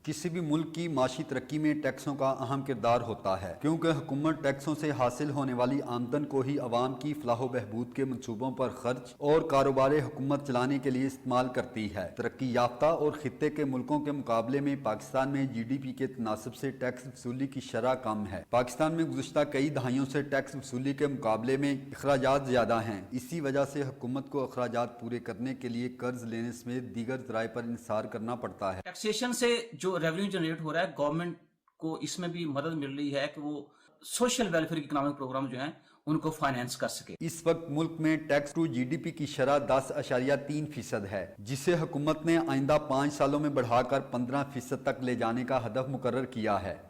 [SPEAKER 22] किसी भी मुल्क की माशी तरक्की में टैक्सों का अहम किरदार होता है, क्योंकि हुकूमत टैक्सों से हासिल होने वाली आमदन को ही अवाम की फलाह बहबूद के मनसूबों पर खर्च और कारोबार हुकूमत चलाने के लिए इस्तेमाल करती है। तरक्की याफ्ता और खित्ते के मुल्कों के मुकाबले में पाकिस्तान में GDP के तनासब से टैक्स वसूली की शरह कम है। पाकिस्तान में गुज़श्ता कई दहाइयों से टैक्स वसूली के मुकाबले में अखराजात ज़्यादा हैं। इसी वजह से हुकूमत को अखराजात पूरे करने के लिए कर्ज लेने समेत दीगर ज़राए पर इंसार करना पड़ता है।
[SPEAKER 23] टैक्सेशन से जो रेवेन्यू जनरेट हो रहा है, गवर्नमेंट को इसमें भी मदद मिल रही है कि वो सोशल वेलफेयर इकोनॉमिक प्रोग्राम जो हैं उनको फाइनेंस कर सके।
[SPEAKER 22] इस वक्त मुल्क में टैक्स टू GDP की शरह 10.3% है, जिसे हुकूमत ने आइंदा 5 सालों में बढ़ाकर 15% तक ले जाने का हदफ मुकर्रर किया है।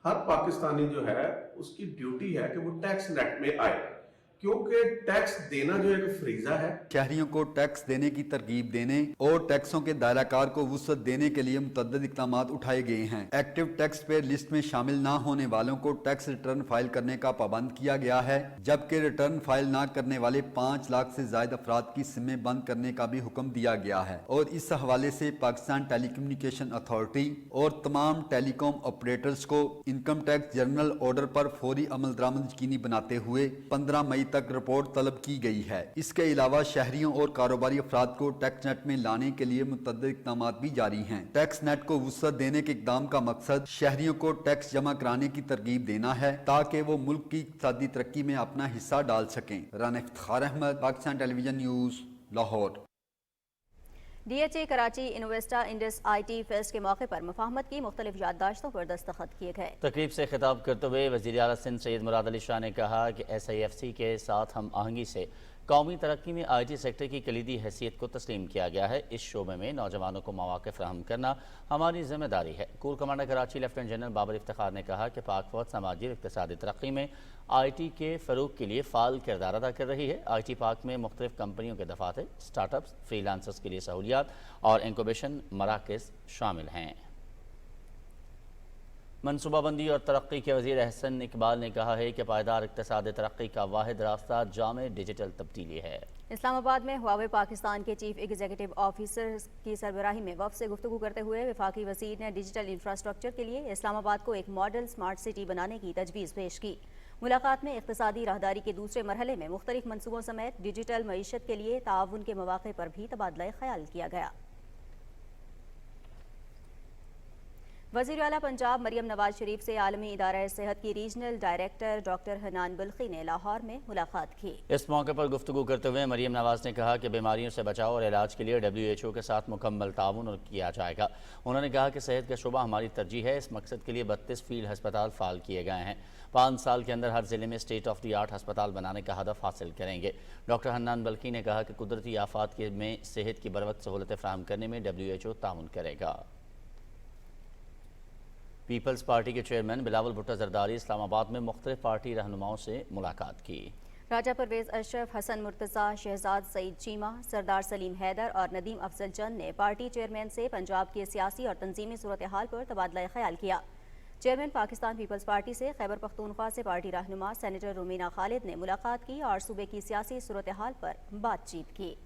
[SPEAKER 24] हर पाकिस्तानी जो है उसकी ड्यूटी है कि वो टैक्स नेट में आए, क्योंकि टैक्स देना जो एक फरीजा है।
[SPEAKER 22] शहरियों को टैक्स देने की तरगीब देने और टैक्सों के दायराकार को वुसअत देने के लिए मुतअद्दिद इक़दाम उठाए गए हैं। एक्टिव टैक्स पेयर लिस्ट में शामिल न होने वालों को टैक्स रिटर्न फाइल करने का पाबंद किया गया है, जबकि रिटर्न फाइल न करने वाले 5 लाख से ज्यादा अफराद की सिमें बंद करने का भी हुक्म दिया गया है। और इस हवाले से पाकिस्तान टेलीकम्युनिकेशन अथॉरिटी और तमाम टेलीकॉम ऑपरेटर्स को इनकम टैक्स जनरल ऑर्डर पर फौरी अमल दरामद यकीनी बनाते हुए 15 मई तक रिपोर्ट तलब की गई है। इसके अलावा शहरियों और कारोबारी अफराद को टैक्स नेट में लाने के लिए मुतअद्दिद इक़दाम भी जारी हैं। टैक्स नेट को वुसअत देने के इक़दाम का मकसद शहरियों को टैक्स जमा कराने की तरगीब देना है, ताकि वो मुल्क की इक़्तिसादी तरक्की में अपना हिस्सा डाल सकें। Rana Iftikhar Ahmed, Pakistan television news, Lahore.
[SPEAKER 2] DHA Karachi Investa Indus IT fest के मौके पर मुफाहमत की मुख्तलिफ याददाश्तों पर दस्तखत किए गए।
[SPEAKER 1] तकरीब से खिताब करते हुए वज़ीर आला सिंध सैयद मुराद अली शाह ने कहा कि SIFC के साथ हम आहंगी से कौमी तरक्की में IT सेक्टर की कलीदी हैसियत को तस्लीम किया गया है। इस शोबे में नौजवानों को मौक़े फराहम करना हमारी जिम्मेदारी है। Corps commander Karachi lieutenant general Babar Iftikhar ने कहा कि पाक फौज समाजी और इक़्तिसादी तरक्की में IT के फ़रोग़ के लिए फ़ाल किरदार अदा कर रही है। IT पाक में मुख्तलिफ कंपनियों के दफातर, स्टार्टअप्स, फ्रीलांसर्स के लिए सहूलियात और इंक्यूबेशन मराकज़ शामिल हैं। मनसूबाबंदी और तरक्की के वज़ीर अहसन इकबाल ने कहा है कि पायदार इक़्तिसादी तरक्की का वाहिद रास्ता जामे डिजिटल तब्दीली है।
[SPEAKER 2] इस्लामाबाद में हुआवे पाकिस्तान के चीफ एग्जीक्यूटिव ऑफिसर की सरबराही में वफ़द से गुफ्तगू करते हुए वफाकी वज़ीर ने डिजिटल इंफ्रास्ट्रक्चर के लिए इस्लामाबाद को एक मॉडल स्मार्ट सिटी बनाने की तजवीज़ पेश की। मुलाकात में इक़्तिसादी राहदारी के दूसरे मरहले में मुख्तलिफ मनसूबों समेत डिजिटल मईशत के लिए ताउन के मौक़े पर भी तबादला ख्याल किया गया। वज़ीर आला पंजाब मरियम नवाज शरीफ से आलमी इदारा सेहत की regional director doctor Hanan Balkhi ने लाहौर में मुलाकात की।
[SPEAKER 1] इस मौके पर गुफ्तगू करते हुए मरियम नवाज ने कहा कि बीमारियों से बचाव और इलाज के लिए WHO के साथ मुकम्मल ताउन किया जाएगा। उन्होंने कहा कि सेहत का शोबा हमारी तरजीह है। इस मकसद के लिए 32 फील्ड हस्पताल फाल किए गए हैं। 5 साल के अंदर हर जिले में स्टेट ऑफ द आर्ट हस्पताल बनाने का हदफ हासिल करेंगे। डॉक्टर हन्नान बल्खी ने कहा कि कुदरती आफात में सेहत की बरवक्त सहूलतें फराहम करने में WHO ताउन करेगा। पीपल्स पार्टी के चेयरमैन बिलावल भुट्टो जरदारी इस्लामाबाद में मुख्तलिफ पार्टी रहनुमाओं से मुलाकात की।
[SPEAKER 2] राजा परवेज अशरफ, हसन मुर्तज़ा, शहजाद सईद चीमा, सरदार सलीम हैदर और नदीम अफजल चंद ने पार्टी चेयरमैन से पंजाब की सियासी और तंजीमी सूरत हाल पर तबादला ख्याल किया। चेयरमैन पाकिस्तान पीपल्स पार्टी से खैबर पख्तूनख्वा से पार्टी रहनुमा सेनेटर रुमीना खालिद ने मुलाकात की और सूबे की सियासी सूरत हाल पर बातचीत की।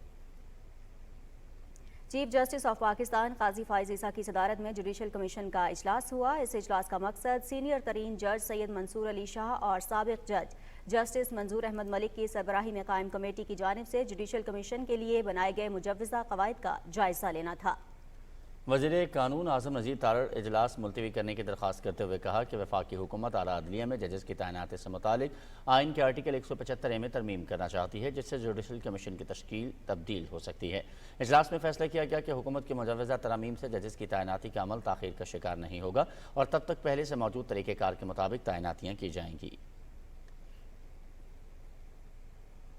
[SPEAKER 2] चीफ जस्टिस ऑफ पाकिस्तान काजी फाइज ईसा की सदारत में जुडिशल कमीशन का इजलास हुआ। इस इजलास का मकसद सीनियर तरीन जज सैयद मंसूर अली शाह और साबिक जज जस्टिस मंजूर अहमद मलिक की सरबराही में कायम कमेटी की जानिब से जुडिशल कमीशन के लिए बनाए गए मुजव्वज़ा कवायद का जायजा लेना था। वज़ीर कानून आज़म नज़ीर तारड़ इजलास मुलतवी करने की दरख्वास्त करते हुए कहा कि वफाकी हुकूमत आला अदलिया में जजेस की तैनाती से मुतालिक आइन के आर्टिकल 175A में तरमीम करना चाहती है, जिससे जुडिशल कमीशन की तश्कील तब्दील हो सकती है। इजलास में फैसला किया गया कि हुकूमत की मुजव्वज़ा तरामीम से जजेस की तैनाती का अमल ताख़ीर का शिकार नहीं होगा और तब तक पहले से मौजूद तरीक़ेकार के मुताबिक तैनातियाँ की जाएंगी।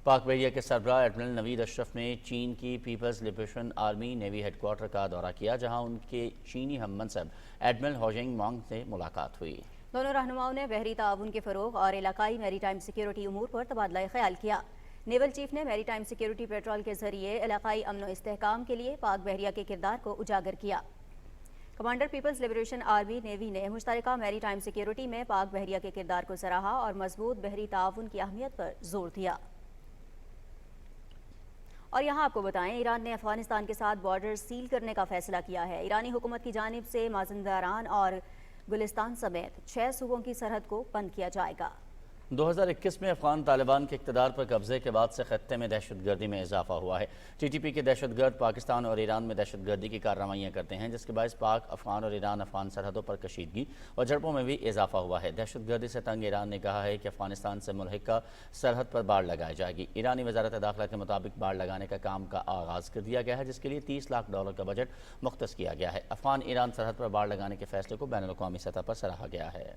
[SPEAKER 2] पाक बहरिया के सरबराह एडमिरल नवीद अशरफ ने चीन की People's Liberation Army Navy headquarter का दौरा किया, जहां उनके चीनी हम मनसब एडमिरल होजिंग मांग से मुलाकात हुई। दोनों रहनुमाओं ने बहरी ताउन के फ़रोग़ और इलाकाई मैरीटाइम सिक्योरिटी उमूर पर तबादला ख्याल किया। नेवल चीफ ने मैरीटाइम सिक्योरिटी पेट्रोल के जरिए इलाकाई अमन व इस्तेहकाम के लिए पाक बहरिया के किरदार को उजागर किया। Commander People's Liberation Army Navy ने मुश्तरका मैरीटाइम सिक्योरिटी में पाक बहरिया के किरदार को सराहा और मजबूत बहरी ताउन की अहमियत पर जोर दिया। और यहाँ आपको बताएं, ईरान ने अफगानिस्तान के साथ बॉर्डर सील करने का फैसला किया है। ईरानी हुकूमत की जानिब से माज़ंदारान और गुलिस्तान समेत 6 सूबों की सरहद को बंद किया जाएगा। 2021 में अफगान तालिबान के इक़्तिदार पर कब्जे के बाद से खत्ते में दहशतगर्दी में इजाफा हुआ है। TTP के दहशतगर्द पाकिस्तान और ईरान में दहशतगर्दी की कार्रवाइयाँ करते हैं, जिसके बायस पाक अफगान और ईरान अफगान सरहदों पर कशीदगी और झड़पों में भी इजाफा हुआ है। दहशतगर्दी से तंग ईरान ने कहा है कि अफगानिस्तान से मुल्हिका सरहद पर बाड़ लगाई जाएगी। ईरानी वजारत दाखिला के मुताबिक बाड़ लगाने का काम का आगाज़ कर दिया गया है, जिसके लिए $30 लाख का बजट मुख्तस किया गया है। अफगान ईरान सरहद पर बाड़ लगाने के फैसले को बैनुल अक़वामी सतह पर सराहा गया है।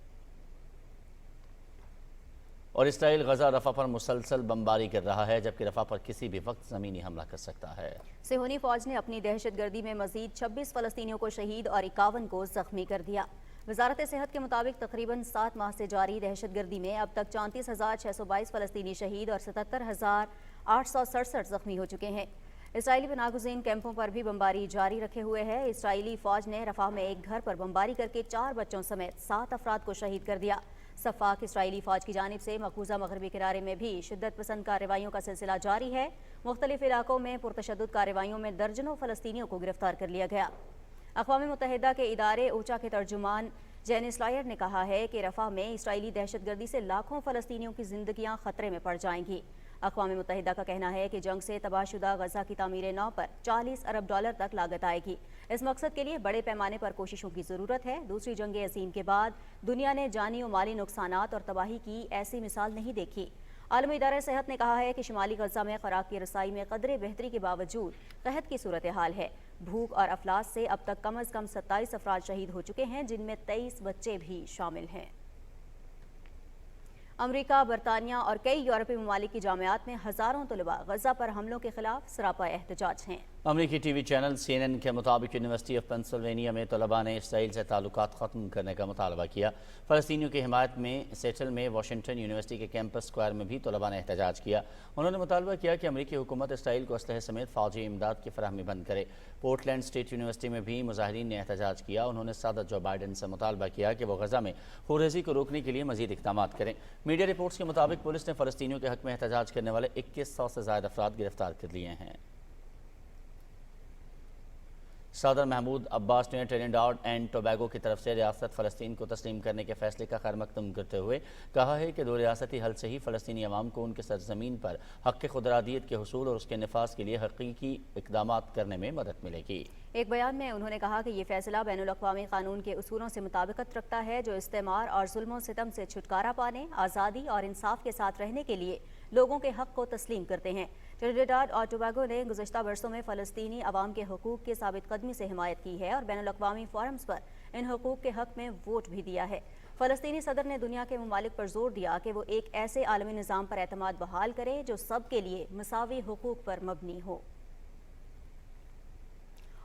[SPEAKER 2] और इसराइल गजा रफा पर मुसलसल बमबारी कर रहा है, जबकि रफा पर किसी भी वक्त ज़मीनी हमला कर सकता है। सिहोनी फौज ने अपनी दहशतगर्दी में मजीद 26 फ़लस्तीनियों को शहीद और 51 को जख्मी कर दिया। वजारत सेहत के मुताबिक तकरीबन 7 माह से जारी दहशतगर्दी में अब तक 34,622 फ़लस्तीनी शहीद और 77,867 जख्मी हो चुके हैं। इसराइली पनाहगुज़ीन कैंपों पर भी बमबारी जारी रखे हुए है। इसराइली फौज ने रफा में एक घर पर बमबारी करके 4 बच्चों समेत 7 अफराद को शहीद कर दिया। सफ़ाक इसराइली फ़ौज की जानिब से मकबूजा मगरबी किनारे में भी शिद्दत पसंद कार्रवाइयों का सिलसिला जारी है। मुख्तलिफ इलाकों में पुरतशद्दुद कार्रवाइयों में दर्जनों फ़लस्तीनियों को गिरफ्तार कर लिया गया। अक़वाम मुत्तहिदा के इदारे ऊचा के तर्जुमान जेनिस लायर ने कहा है कि रफ़ा में इसराइली दहशतगर्दी से लाखों फ़लस्तीनियों की ज़िंदगियाँ ख़तरे में पड़ जाएंगी। अक़वाम मुत्तहिदा का कहना है कि जंग से तबाहशुदा गजा की तामीर नौ पर $40 अरब तक लागत आएगी। इस मकसद के लिए बड़े पैमाने पर कोशिशों की ज़रूरत है। दूसरी जंग अज़ीम के बाद दुनिया ने जानी और माली नुकसानात और तबाही की ऐसी मिसाल नहीं देखी। आलमी इदारा सेहत ने कहा है कि शुमाली गजा में खुराक की रसाई में कदरे बेहतरी के बावजूद कहत की सूरत हाल है। भूख और अफलास से अब तक कम अज़ कम 27 अफराद शहीद हो चुके हैं, जिनमें 23 बच्चे भी शामिल हैं। अमरीका, बरतानिया और कई यूरोपीय ममालिक की जामियात में हज़ारों तलबा गजा पर हमलों के खिलाफ सरापा एहतजाज हैं। अमरीकी TV चैनल CNN के मुताबिक यूनिवर्सिटी ऑफ पेंसिल्वेनिया में तलबा ने इसराइल से ताल्लुकात ख़त्म करने का मुतालबा किया। फ़लस्तीनियों की हिमायत में सेटल में वाशिंगटन यूनिवर्सिटी के कैंपस स्क्वायर में भी तलबा ने एहतजाज किया। उन्होंने मुतालबा किया कि अमरीकी हुकूमत इसराइल को असलहे समेत फ़ौजी इमदाद की फराहमी बंद करे। पोर्टलैंड स्टेट यूनिवर्सिटी में भी मुजाहिरीन ने एहतजाज किया। उन्होंने सदर जो बाइडन से मुतालबा किया कि वो गजा में खुरेज़ी को रोकने के लिए मज़ीद इक़दाम करें। मीडिया रिपोर्ट्स के मुताबिक पुलिस ने फ़लस्तीनियों के हक़ में एहतजाज करने वाले 2100 से ज़ायद अफराद गिरफ्तार कर लिए हैं।
[SPEAKER 1] सदर महमूद अब्बास ने ट्रिनिडाड एंड टोबैगो की तरफ से रियासत फ़लस्तीन को तस्लीम करने के फैसले का खैर मकदम करते हुए कहा है कि दो रियासती हल से ही फ़लस्तीनी अवाम को उनके सरज़मीन पर हक़ खुदरादियत के हुसूल और उसके नफाज के लिए हकीकी इक़दाम करने में मदद मिलेगी।
[SPEAKER 2] एक बयान में उन्होंने कहा कि ये फैसला बैनुल-अक़वामी कानून के उसूलों से मुताबिकत रखता है जो इस्तेमार और जुल्म सितम से छुटकारा पाने, आज़ादी और इंसाफ के साथ रहने के लिए लोगों के हक़ को तस्लीम करते हैं। ट्रिनिडाड और टोबैगो ने गुज़श्ता बरसों में फ़लस्तीनी अवाम के हकूक़ की साबित कदमी से हिमायत की है और बैनुल-अक़वामी फ़ोरम्स पर इन हकूक़ के हक़ में वोट भी दिया है। फ़लस्तीनी सदर ने दुनिया के ममालिक पर जोर दिया कि वो एक ऐसे आलमी निज़ाम पर एतमाद बहाल करे जो सब के लिए मसावी हकूक़ पर मबनी हो।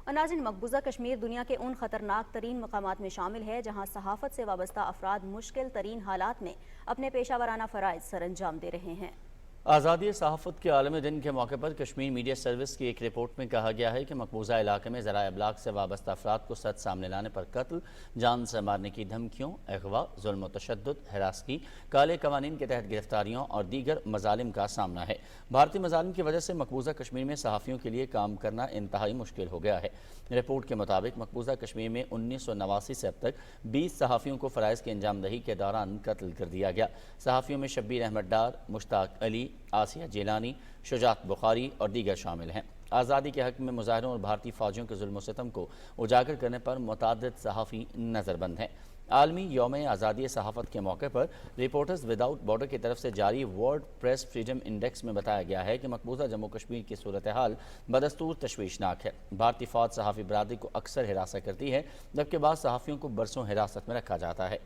[SPEAKER 2] और नाज़रीन, मकबूजा कश्मीर दुनिया के उन ख़तरनाक तरीन मकामात में शामिल है जहाँ सहाफ़त से वाबस्ता अफराद मुश्किल तरीन हालात में अपने पेशा वराना फ़राइज़ सर अंजाम दे रहे हैं।
[SPEAKER 1] आज़ादी सहाफ़त के आलमी दिन के मौके पर कश्मीर मीडिया सर्विस की एक रिपोर्ट में कहा गया है कि मकबूजा इलाके में ज़राए अबलाग से वाबस्ता अफराद को सच सामने लाने पर कत्ल, जान से मारने की धमकियों, अगवा, जुल्म व तशद्दुद, हिरासगी, काले कवानीन के तहत गिरफ्तारियों और दीगर मजालिम का सामना है। भारतीय मजालिम की वजह से मकबूजा कश्मीर में सहाफ़ियों के लिए काम करना इंतहाई मुश्किल हो गया है। रिपोर्ट के मुताबिक मकबूजा कश्मीर में 1989 से अब तक 20 सहाफ़ियों को फ़राइज़ की अंजामदही के दौरान कत्ल कर दिया गया। सहाफ़ियों में शब्बीर अहमद डार, मुश्ताक अली, आसिया जिलानी, शुजात बुखारी और दीगर शामिल हैं। आज़ादी के हक़ में मुजाहिरों और भारतीय फ़ौजियों के जुल्म सितम को उजागर करने पर मुतअद्दिद सहाफ़ी नज़रबंद हैं। आलमी यौम आज़ादी सहाफ़त के मौके पर रिपोर्टर्स विदाउट बॉर्डर की तरफ से जारी वर्ल्ड प्रेस फ्रीडम इंडेक्स में बताया गया है कि मकबूजा जम्मू कश्मीर की सूरत हाल बदस्तूर तशवीशनाक है। भारतीय फ़ौज सहाफ़ी बरादरी को अक्सर हिरासत करती है, जबकि बाद सहाफ़ियों को बरसों हिरासत में रखा जाता है।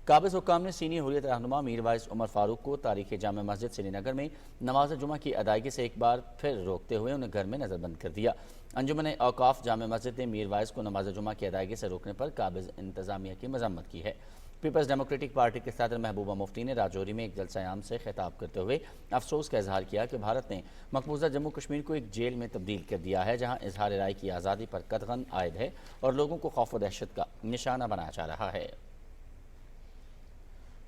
[SPEAKER 1] काबिज़ हुक्काम ने सीनियर हुर्रियत रहनुमा मीर वाइस उमर फारूक को तारीख़ जामे मस्जिद श्रीनगर में नमाज जुमा की अदायगी से एक बार फिर रोकते हुए उन्हें घर में नज़रबंद कर दिया। अंजुमन औकाफ जामे मस्जिद ने मीर वाइस को नमाज जुमा की अदायगी से रोकने पर काबिज़ इंतज़ामिया की मजम्मत की है। पीपल्स डेमोक्रेटिक पार्टी के सदर महबूबा मुफ्ती ने राजौरी में एक जलसा-ए-आम से खिताब करते हुए अफसोस का इजहार किया कि भारत ने मकबूजा जम्मू कश्मीर को एक जेल में तब्दील कर दिया है, जहाँ इजहार राय की आज़ादी पर कतगन आयद है और लोगों को खौफ व दहशत का निशाना बनाया जा रहा है।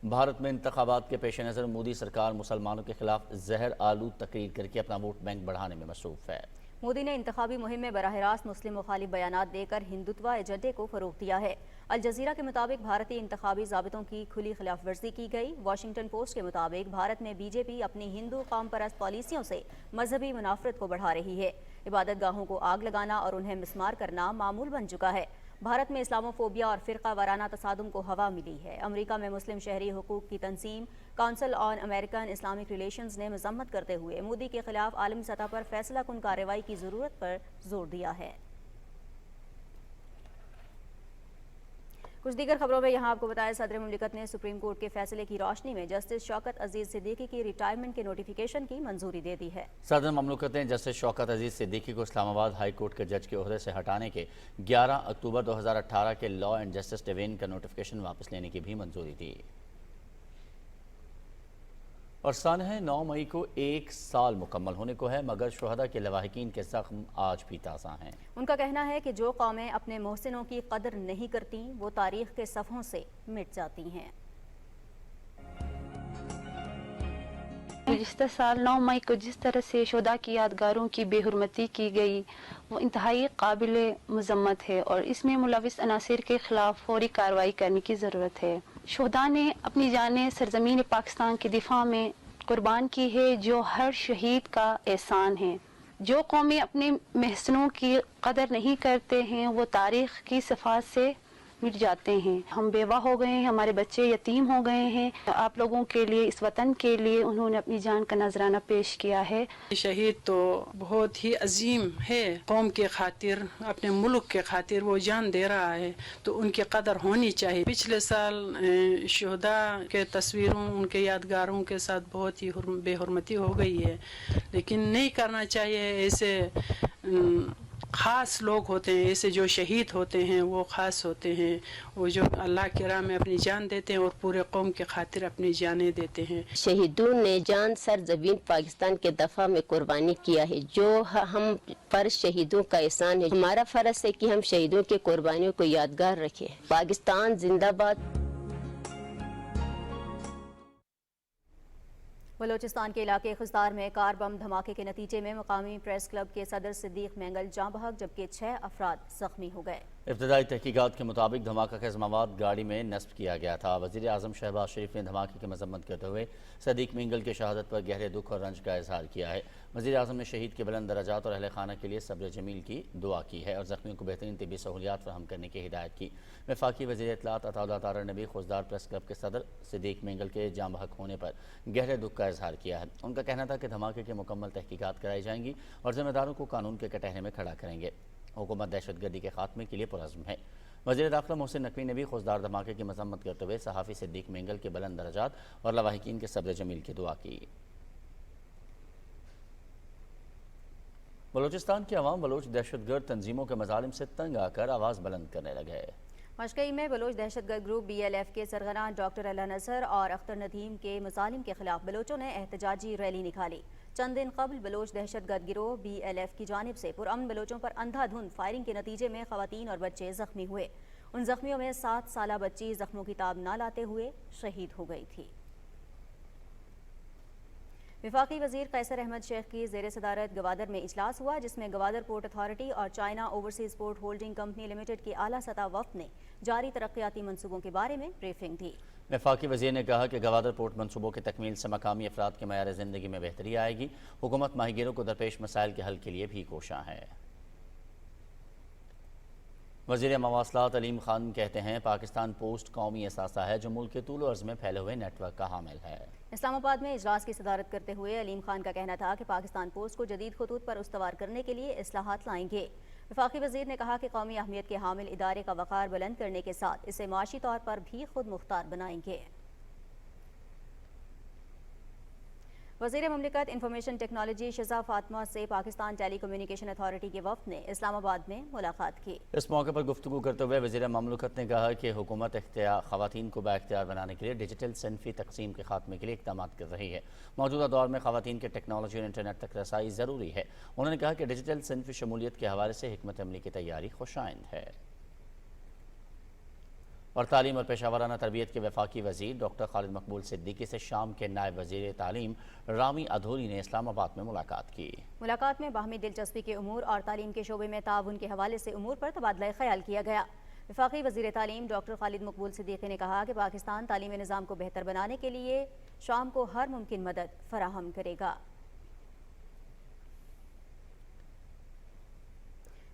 [SPEAKER 1] भारत में इंतखाबात के पेश नज़र मोदी सरकार मुसलमानों के खिलाफ जहर आलूद तकरीर करके अपना वोट बैंक बढ़ाने में मसरूफ़ है।
[SPEAKER 2] मोदी ने इंतखाबी मुहिम में बराह रास्त मुस्लिम मुखालिफ बयानात देकर हिंदुत्व एजेंडे को फ़रोग़ दिया है। अल जज़ीरा के मुताबिक भारतीय इंतखाबी ज़ाबितों की खुली खिलाफ वर्जी की गई। वाशिंगटन पोस्ट के मुताबिक भारत में बीजेपी अपनी हिंदू कौम परस्त पॉलिसियों से मजहबी मुनाफरत को बढ़ा रही है। इबादत गाहों को आग लगाना और उन्हें मिस्मार करना मामूल बन चुका है। भारत में इस्लामोफोबिया और फ़िरका वाराना तसादुम को हवा मिली है। अमेरिका में मुस्लिम शहरी हुकूक की तंजीम council on American Islamic relations ने मजम्मत करते हुए मोदी के खिलाफ आलमी सतह पर फैसला कुन कार्रवाई की ज़रूरत पर जोर दिया है। कुछ दीगर खबरों में यहाँ आपको बताया, सदर मुमलिकत ने सुप्रीम कोर्ट के फैसले की रोशनी में जस्टिस शौकत अजीज सिद्दीकी की रिटायरमेंट के नोटिफिकेशन की मंजूरी दे दी है।
[SPEAKER 1] सदर मुमलिकत ने जस्टिस शौकत अजीज सिद्दीकी को इस्लामाबाद हाई कोर्ट के जज के ओहदे से हटाने के 11 अक्टूबर 2018 के लॉ एंड जस्टिस डिवीजन का नोटिफिकेशन वापस लेने की भी मंजूरी दी। और सानह 9 मई को 1 साल मुकम्मल होने को है, मगर शुहदा के लवाहिकीन के ज़ख्म आज भी ताज़ा हैं।
[SPEAKER 2] उनका कहना है कि जो कौमें अपने मोहसिनों की कदर नहीं करती वो तारीख के सफ़ों से मिट जाती हैं।
[SPEAKER 3] गुज़िश्ता साल 9 मई को जिस तरह से शुहदा की यादगारों की बेहुरमती की गई वो इंतहाई काबिल मजम्मत है और इसमें मुलविस अनासिर के खिलाफ फौरी कार्रवाई करने की ज़रूरत है। शुहदा ने अपनी जानें सरजमीन पाकिस्तान के दिफा में कुर्बान की है, जो हर शहीद का एहसान है। जो कौमें अपने महसनों की कदर नहीं करते हैं वो तारीख की सफ़ात से मिट जाते हैं। हम बेवा हो गए हैं, हमारे बच्चे यतीम हो गए हैं। आप लोगों के लिए, इस वतन के लिए उन्होंने अपनी जान का नजराना पेश किया है।
[SPEAKER 4] शहीद तो बहुत ही अजीम है, कौम के खातिर, अपने मुल्क के खातिर वो जान दे रहा है, तो उनकी कदर होनी चाहिए। पिछले साल शुहदा के तस्वीरों, उनके यादगारों के साथ बहुत ही बेहुरमती हो गई है, लेकिन नहीं करना चाहिए। ऐसे ख़ास लोग होते हैं, ऐसे जो शहीद होते हैं वो ख़ास होते हैं, वो जो अल्लाह के राह में अपनी जान देते हैं और पूरे कौम के खातिर अपनी जानें देते हैं।
[SPEAKER 5] शहीदों ने जान सर ज़मीन पाकिस्तान के दफ़ा में कुर्बानी किया है, जो हम पर शहीदों का एहसान है। हमारा फ़र्ज है कि हम शहीदों की कुर्बानियों को यादगार रखें। पाकिस्तान जिंदाबाद।
[SPEAKER 2] बलूचिस्तान के इलाके खुजदार में कार बम धमाके के नतीजे में मकामी प्रेस क्लब के सदर सिद्दीक मेंगल जाँ बहक जबकि 6 अफराद जख्मी हो गए।
[SPEAKER 1] इब्तदाई तहकीकात के मुताबिक धमाका खेज़ मवाद गाड़ी में नस्ब किया गया था। वज़ीर आज़म शहबाज शरीफ ने धमाके की मजम्मत करते हुए सिद्दीक मेंगल की शहादत पर गहरे दुख और रंज का इजहार किया है। वज़ीर आज़म ने शहीद के बुलंद दराजात और अहले खाना के लिए सब्र जमील की दुआ की है और ज़ख्मियों को बेहतरीन तिब्बी सहूलियात फराहम करने की हिदायत की। वफाकी वज़ीर इत्तलात अताउल्लाह तारा ने भी खुजदार प्रेस क्लब के सदर सिद्दीक मेंगल के जाँ बहक होने पर गहरे दुख का इजहार किया है। उनका कहना था कि धमाके की मुकम्मल तहकीकात कराई जाएंगी और जिम्मेदारों को कानून के कटहरे में खड़ा करेंगे। हुकूमत दहशतगर्दी के खात्मे के लिए पुरज़्म है। वज़ीर दाखिला मोहसिन नकवी ने भी खुजदार धमाके की मजम्मत करते हुए सहाफ़ी सिद्दीक मेंगल के बुलंद दराजात और लवाहिकीन के सब्र जमील की दुआ की। बलूचिस्तान के अवाम बलूच दहशतगर्द तंजीमों के मजालिम से तंग आकर आवाज़ बुलंद करने लगे।
[SPEAKER 2] मशकई में बलूच दहशतगर्द ग्रुप BLF के सरगना डॉक्टर अल्लाह नसर और अख्तर नदीम के मुजालिम के खिलाफ बलोचों ने एहतजाजी रैली निकाली। चंद दिन कबल बलोच दहशतगर्द गिरोह BLF की जानिब से पुरअमन बलोचों पर अंधाधुंध फायरिंग के नतीजे में खवातीन और बच्चे जख्मी हुए। उन जख्मियों में 7 साला बच्ची जख्मों की ताब न लाते हुए शहीद हो गई थी। वफाकी वज़ीर कैसर अहमद शेख की ज़ेर सदारत गवादर में इजलास हुआ, जिसमें गवादर पोर्ट अथॉरिटी और China overseas port holding company limited की आला सतह वफ़द ने जारी तरक्याती मनसूबों के बारे में ब्रीफिंग दी।
[SPEAKER 1] वफाकी वज़ीर ने कहा कि गवादर पोर्ट मनसूबों की तकमील से मकामी अफराद के मयार ज़िंदगी में बेहतरी आएगी। हुकूमत माहीगीरों को दरपेश मसाइल के हल के लिए भी कोशां है। वज़ीर मवासलात अलीम खान कहते हैं पाकिस्तान पोस्ट कौमी असासा है जो मुल्क के तूल अर्ज़ में फैले हुए नेटवर्क का हामिल है।
[SPEAKER 2] इस्लामाबाद में इजलास की सदारत करते हुए अलीम खान का कहना था कि पाकिस्तान पोस्ट को जदीद खतूत पर उस्तवार करने के लिए इस्लाहात लाएंगे। वफाकी वज़ीर ने कहा कि कौमी अहमियत के हामिल इदारे का वक़ार बुलंद करने के साथ इसे माशी तौर पर भी खुद मुख्तार बनाएंगे। वज़ीर ममलिकत इंफॉर्मेशन टेक्नोलॉजी शिजा फातिमा से पाकिस्तान टेली कम्युनिकेशन अथॉरिटी के वफ़द ने इस्लामाबाद में मुलाकात की।
[SPEAKER 1] इस मौके पर गुफ्तगू करते हुए वज़ीर ममलिकत ने कहा कि हुकूमत ख़वातीन को बाइख्तियार बनाने के लिए डिजिटल सिन्फ़ी तकसीम के खात्मे के लिए इक़दाम कर रही है। मौजूदा दौर में ख़वातीन के टेक्नोलॉजी और इंटरनेट तक रसाई ज़रूरी है। उन्होंने कहा कि डिजिटल सिन्फ़ी शमूलियत के हवाले से हिकमत अमली की तैयारी खुशाइंद है। और तालीम और पेशावराना तरबियत के वफाकी वज़ीर डॉक्टर खालिद मकबूल सिद्दीकी से शाम के नायब वज़ीर तालीम रामी अधूरी ने इस्लामाबाद में मुलाकात की। मुलाकात में बाहमी दिलचस्पी के उमूर और तालीम के शोबे में ताउन के हवाले से उमूर पर तबादला ख्याल किया गया। वफाकी वज़ीर तालीम डॉक्टर खालिद मकबूल सिद्दीकी ने कहा कि पाकिस्तान तालीमी निज़ाम को बेहतर बनाने के लिए शाम को हर मुमकिन मदद फराहम करेगा।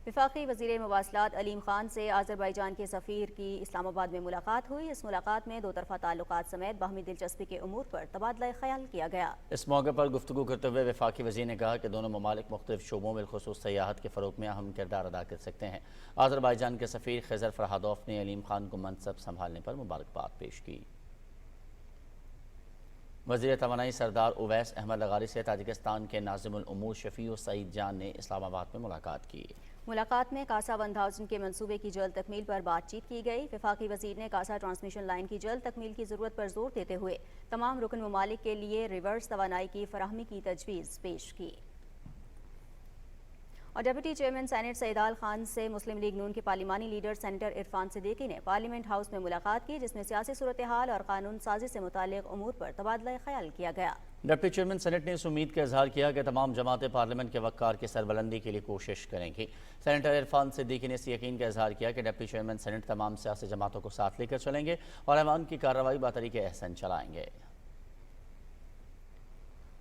[SPEAKER 1] वफाकी वज़ीर मवासलात अलीम खान से आज़रबाईजान के सफ़ीर की इस्लामाबाद में मुलाकात हुई। इस मुलाकात में दो तरफ़ा ताल्लुकात समेत बाहमी दिलचस्पी के उमूर पर तबादला ख्याल किया गया। इस मौके पर गुफ्तगू करते हुए वफाकी वज़ीर ने कहा कि दोनों ममालिक मुख्तलिफ शोबों में ख़ुसूस सयाहत के फ़रोग़ में अहम किरदार अदा कर सकते हैं। आज़रबाईजान के सफ़ीर खज़र फरहादोफ ने अलीम खान को मनसब संभालने पर मुबारकबाद पेश की। वज़ीर तवानाई सरदार उवैस अहमद लगारी से ताजिकिस्तान के नाज़िमुल उमूर शफ़ी सईद जान ने इस्लामाबाद में मुलाकात की। मुलाकात में कासा 1000 के मंसूबे की जल्द तकमील पर बातचीत की गई। वफाकी वज़ीर ने कासा ट्रांसमिशन लाइन की जल्द तकमील की ज़रूरत पर जोर देते हुए तमाम रुकन ममालिक के लिए रिवर्स तवानाई की फराहमी की तजवीज़ पेश की। और डिप्टी चेयरमैन सेनेट सईदाल खान से मुस्लिम लीग नून के पार्लिमानी लीडर सेनेटर इरफान सिद्दीकी ने पार्लियामेंट हाउस में मुलाकात की, जिसमें सियासी सूरत हाल और कानून साजी से मुताल्लिक़ उमूर पर तबादला ख्याल किया गया। डिप्टी चेयरमैन सेनेट ने इस उम्मीद का इजहार किया कि तमाम जमातें पार्लियामेंट के वक़ार की सरबलंदी के लिए कोशिश करेंगी। सेनेटर इरफान सिद्दीकी ने इस यकीन का इजहार किया कि डिप्टी चेयरमैन सेनेट तमाम सियासी जमातों को साथ लेकर चलेंगे और ऐवान की कार्रवाई बातरीके एहसन चलाएंगे।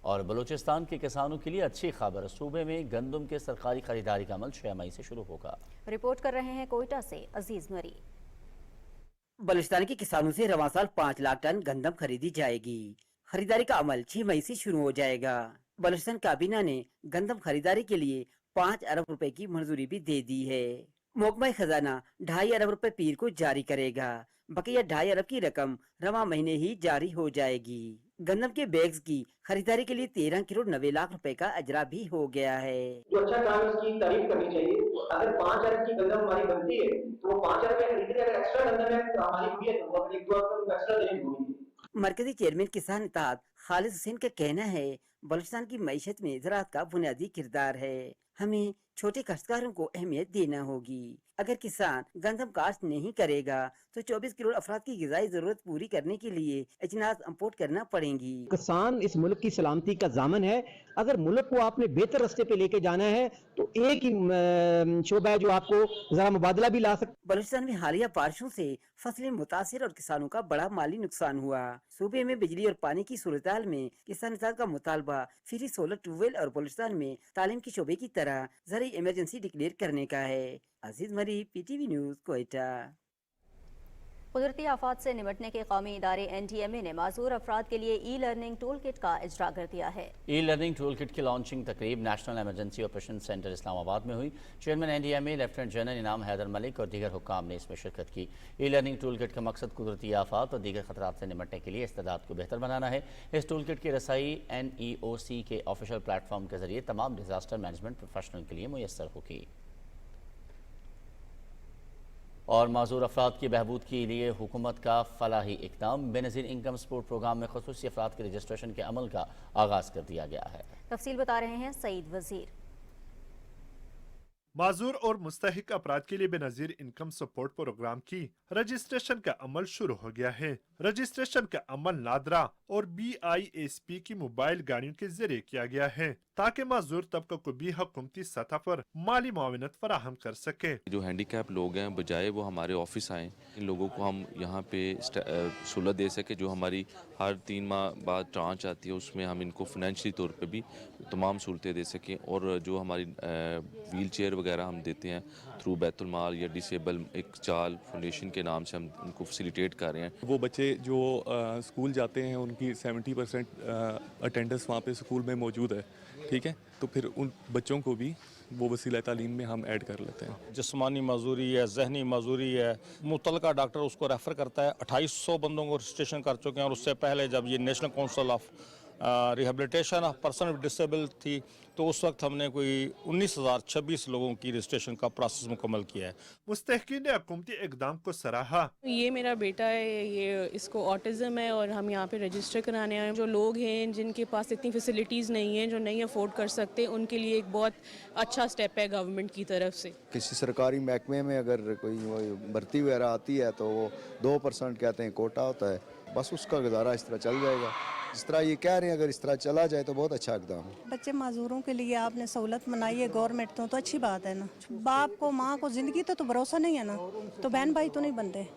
[SPEAKER 1] और बलूचिस्तान के किसानों के लिए अच्छी खबर, सूबे में गंदम के सरकारी खरीदारी का अमल 6 मई से शुरू होगा। रिपोर्ट कर रहे हैं कोयटा से अजीज मरी।
[SPEAKER 6] बलूचिस्तान के किसानों से रवां साल 5 लाख टन गंदम खरीदी जाएगी। खरीदारी का अमल 6 मई से शुरू हो जाएगा। बलूचिस्तान काबीना ने गंदम खरीदारी के लिए 5 अरब रुपए की मंजूरी भी दे दी है। महकमा खजाना 2.5 अरब रुपए पीर को जारी करेगा। बकिया 2.5 अरब की रकम रवां महीने ही जारी हो जाएगी। गंदम के बैग्स की खरीदारी के लिए 13 करोड़ 90 लाख रुपए का अजरा भी हो गया है।
[SPEAKER 8] जो अच्छा काम इसकी तारीफ करनी चाहिए। अगर 5 अरब की गंदम हमारी बनती है तो 5 अरब में खरीदने एक्स्ट्रा गंदम है हमारी हुई है तो 1-2 अरब एक्स्ट्रा देनी होगी।
[SPEAKER 6] मरकजी चेयरमैन किसान इत्तेहाद खालिद हुसैन का कहना है बलूचिस्तान की मईशत में ज़राअत का बुनियादी किरदार है। हमें छोटे काश्तकारों को अहमियत देना होगी। अगर किसान गंदम काश्त नहीं करेगा तो 24 करोड़ अफराद की ग़िज़ाई ज़रूरत पूरी करने के लिए अजनास इंपोर्ट करना पड़ेंगी।
[SPEAKER 9] किसान इस मुल्क की सलामती का ज़ामन है। अगर मुल्क को आपने बेहतर रास्ते पे लेके जाना है तो एक ही शोबा है जो आपको ज़रा मुबादला भी ला सकता।
[SPEAKER 6] बलूचिस्तान में हालिया बारिशों से फसलें मुतासिर और किसानों का बड़ा माली नुकसान हुआ। सूबे में बिजली और पानी की सूरत में किसान का मुतालबा फ्री सोलर ट्यूबवेल और बलूचिस्तान में तालीम के शोबे की तरह ज़रूरी इमरजेंसी डिक्लेयर करने का है। अजीज मरी, PTV न्यूज़, कोयटा।
[SPEAKER 2] कुदरती आफात से निपटने के कौमी इदारे NDMA ने माजूर अफराद के लिए ई लर्निंग टूल किट का इजरा कर दिया है।
[SPEAKER 1] ई लर्निंग टूल किट की लॉन्चिंग तकरीब national emergency operation centre Islamabad में हुई। चेयरमैन NDMA लेफ्टिनेंट जनरल इनाम हैदर मलिक और दीगर हुक्काम ने इसमें शिरकत की। ई लर्निंग टूल किट का मकसद कुदरती आफात और दीगर खतरात से निपटने के लिए इस्तेदाद को बेहतर बनाना है। इस टूल किट की रसाई NEOC के ऑफिशियल प्लेटफॉर्म के जरिए तमाम डिजास्टर मैनेजमेंट प्रोफेशनल के लिए मुयस्सर होगी। और माजूर अफराद की बहबूद के लिए हुकूमत का Falahi इक़दाम। Benazir income support programme में ख़ुसूसी अफराद के रजिस्ट्रेशन के अमल का आगाज़ कर दिया गया है।
[SPEAKER 2] तफसील बता रहे हैं सईद वजीर।
[SPEAKER 10] माजूर और मुस्तहिक अफराद के लिए बेनज़ीर इनकम सपोर्ट प्रोग्राम की रजिस्ट्रेशन का अमल शुरू हो गया है। रजिस्ट्रेशन का अमल नादरा और BISP की मोबाइल गाड़ियों के जरिए किया गया है ताकि माजूर तबका को भी हुकूमती सतह पर माली मुआवनत फराहम कर सके।
[SPEAKER 11] जो हैंडीकैप लोग हैं बजाय वो हमारे ऑफिस आए, इन लोगों को हम यहाँ पे सहूलत दे सके। जो हमारी हर 3 माह बाद ट्रांच आती है उसमें हम इनको फाइनेंशियली तौर पे भी तमाम सहूलतें दे सकें। और जो हमारी व्हील चेयर वगैरह हम देते हैं थ्रू बैतुल माल या डिसेबल एक चाल फाउंडेशन के नाम से हम उनको फैसिलिटेट कर रहे हैं।
[SPEAKER 12] वो बच्चे जो स्कूल जाते हैं उनकी 70% अटेंडेंस वहाँ पे स्कूल में मौजूद है, ठीक है, तो फिर उन बच्चों को भी वो वसीला तालीम में हम ऐड कर लेते हैं।
[SPEAKER 25] जिस्मानी मजदूरी है, जहनी मजदूरी है, मुतलका डॉक्टर उसको रेफ़र करता है। 2800 बंदों को रजिस्ट्रेशन कर चुके हैं। और उससे पहले जब ये national council of rehabilitation of person with disable थी तो उस वक्त हमने कोई 19,026 लोगों की रजिस्ट्रेशन का प्रोसेस मुकम्मल किया है।
[SPEAKER 10] मुस्तहिकीन ने हुकूमती इक़दाम को सराहा।
[SPEAKER 26] ये मेरा बेटा है, ये इसको ऑटिज़म है और हम यहाँ पे रजिस्टर कराने आए हैं। जो लोग हैं जिनके पास इतनी फैसिलिटीज़ नहीं हैं, जो नहीं अफोर्ड कर सकते, उनके लिए एक बहुत अच्छा स्टेप है गवर्नमेंट की तरफ से।
[SPEAKER 27] किसी सरकारी महकमे में अगर कोई भर्ती वगैरह आती है तो वो 2% कहते हैं कोटा होता है, बस उसका गुजारा इस तरह चल जाएगा। जिस तरह ये कह रहे हैं अगर इस तरह चला जाए तो बहुत अच्छा इक़दाम है।
[SPEAKER 28] बच्चे माजूरों के लिए आपने सहूलत बनाई है गवर्नमेंट तो अच्छी बात है ना। बाप को माँ को ज़िंदगी तो भरोसा नहीं है ना, तो बहन भाई तो नहीं बनते।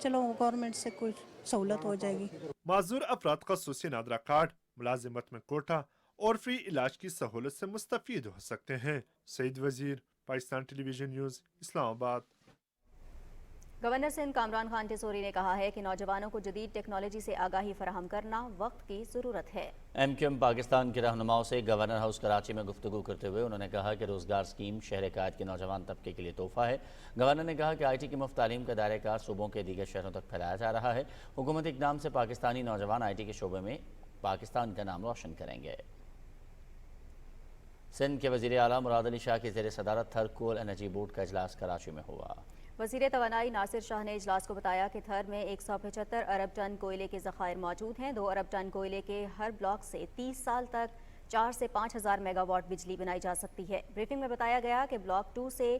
[SPEAKER 28] चलो गवर्नमेंट से कोई सहूलत हो जाएगी।
[SPEAKER 10] माजूर अफराद ख़ुसूसी नादरा कार्ड, मुलाजिमत में कोटा और फ्री इलाज की सहूलत से मुस्तफीद हो सकते हैं। Saeed Wazir, Pakistan television news, Islamabad.
[SPEAKER 2] Governor Sindh Kamran Khan Tessori ने कहा है कि नौजवानों को जदीद टेक्नोलॉजी से आगाही फराहम करना वक्त की ज़रूरत है। MQM पाकिस्तान के रहनुमाओं से गवर्नर हाउस कराची में गुफ्तगू करते हुए उन्होंने कहा कि रोज़गार स्कीम शहर कायद के नौजवान तबके के लिए तोहफा है। गवर्नर ने कहा कि IT की मुफ्त तालीम का दायरा कार सूबों के दीगर शहरों तक फैलाया जा रहा है। हुकूमती इक़दाम से पाकिस्तानी नौजवान IT के शोबे में पाकिस्तान का नाम रोशन करेंगे। सिंध के वज़ीर आला मुराद अली शाह की ज़ेर सदारत थर कोल एनर्जी बोर्ड का इजलास कराची में हुआ। वज़ीर तवानाई नासिर शाह ने इजलास को बताया कि थर में 175 अरब टन कोयले के ज़खायर मौजूद हैं। 2 अरब टन कोयले के हर ब्लॉक से 30 साल तक 4 से 5,000 मेगावाट बिजली बनाई जा सकती है। ब्रीफिंग में बताया गया कि ब्लॉक 2 से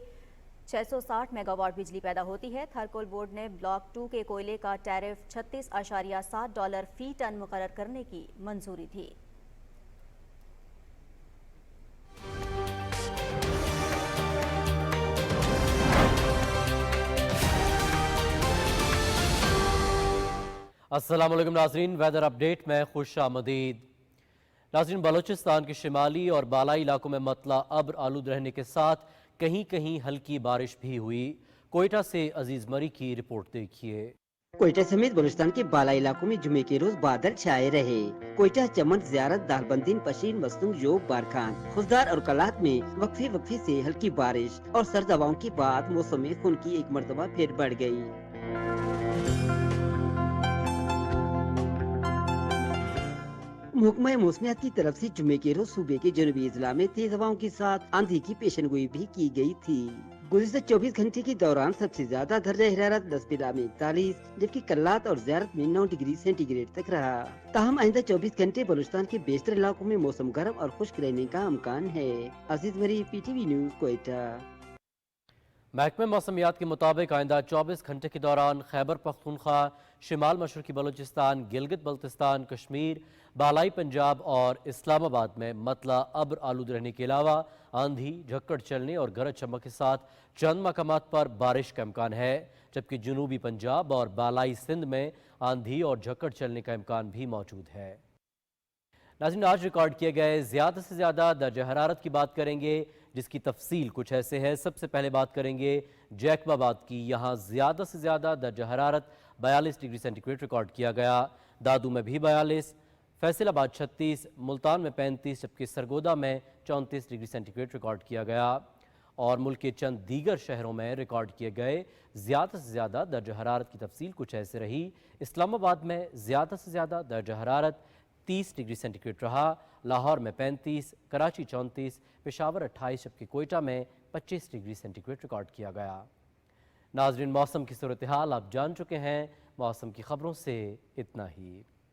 [SPEAKER 2] 660 मेगावाट बिजली पैदा होती है। थर कोल बोर्ड ने ब्लॉक 2 के कोयले का टैरिफ $36.7 फ़ी टन मुकर्रर करने की मंजूरी थी।
[SPEAKER 29] अस्सलाम वालेकुम नाज़रीन, वेदर अपडेट में खुश आमदीद। नाज़रीन, बलूचिस्तान के शिमाली और बालाई इलाकों में मतला अब्र आलूद रहने के साथ कहीं कहीं हल्की बारिश भी हुई। कोयटा से अजीज मरी की रिपोर्ट देखिए।
[SPEAKER 6] कोयटा समेत बलूचिस्तान के बालाई इलाकों में जुमे के रोज बादल छाए रहे। कोयटा, चमन, ज़ियारत, दालबंदीन, पशीन, मस्तूंग, जोग, बारखान, खुजदार और कलात में वक्फे वक्फे से हल्की बारिश और सर्द हवाओं के बाद मौसम में खुनकी एक मरतबा फिर बढ़ गई। महकमा मौसमियात की तरफ से जुमे के रोज सूबे के जनूबी इजला में तेज हवाओं के साथ आंधी की पेशनगोई भी की गई थी। गुज़िश्ता 24 घंटे के दौरान सबसे ज्यादा दर्जा हरारत दसबिला में 41, जबकि कल्लात और ज़ियारत में 9 डिग्री सेंटीग्रेड तक रहा। ताहम आइंदा 24 घंटे बलूचिस्तान के बेशतर इलाकों में मौसम गर्म और खुश्क रहने का इम्कान है। अजीज मरी, PTV न्यूज़, कोयटा।
[SPEAKER 29] महकमे मौसमियात के मुताबिक आइंदा 24 घंटे के दौरान खैबर पख्तूनख्वा, शिमाल मशरकी बलूचिस्तान, गिलगित बल्तिस्तान, कश्मीर, बालाई पंजाब और इस्लामाबाद में मतला अब्र आलूद रहने के अलावा आंधी, झक्कड़ चलने और गरज चमक के साथ चंद मकामात पर बारिश का इम्कान है, जबकि जनूबी पंजाब और बालाई सिंध में आंधी और झक्कड़ चलने का इम्कान भी मौजूद है। नाज़रीन, आज रिकॉर्ड किए गए ज़्यादा से ज़्यादा दर्जा हरारत की बात करेंगे, जिसकी तफसील कुछ ऐसे है। सबसे पहले बात करेंगे जैकबाबाद की। यहाँ ज़्यादा से ज़्यादा दर्जा हरारत 42 डिग्री सेंटीग्रेड रिकॉर्ड किया गया। दादू में भी 42, फैसलाबाद 36, मुल्तान में 35, जबकि सरगोदा में 34 डिग्री सेंटीग्रेड रिकॉर्ड किया गया। और मुल्क के चंद दीगर शहरों में रिकॉर्ड किए गए ज़्यादा से ज़्यादा दर्जा हरारत की तफसील कुछ ऐसे रही। इस्लामाबाद में ज़्यादा से ज़्यादा दर्जा हरारत 30 डिग्री सेंटीग्रेड रहा, लाहौर में 35, कराची 34, पेशावर 28, जबकि कोयटा में 25 डिग्री सेंटीग्रेड रिकॉर्ड किया गया। नाज़रीन, मौसम की सूरत हाल आप जान चुके हैं। मौसम की खबरों से इतना ही।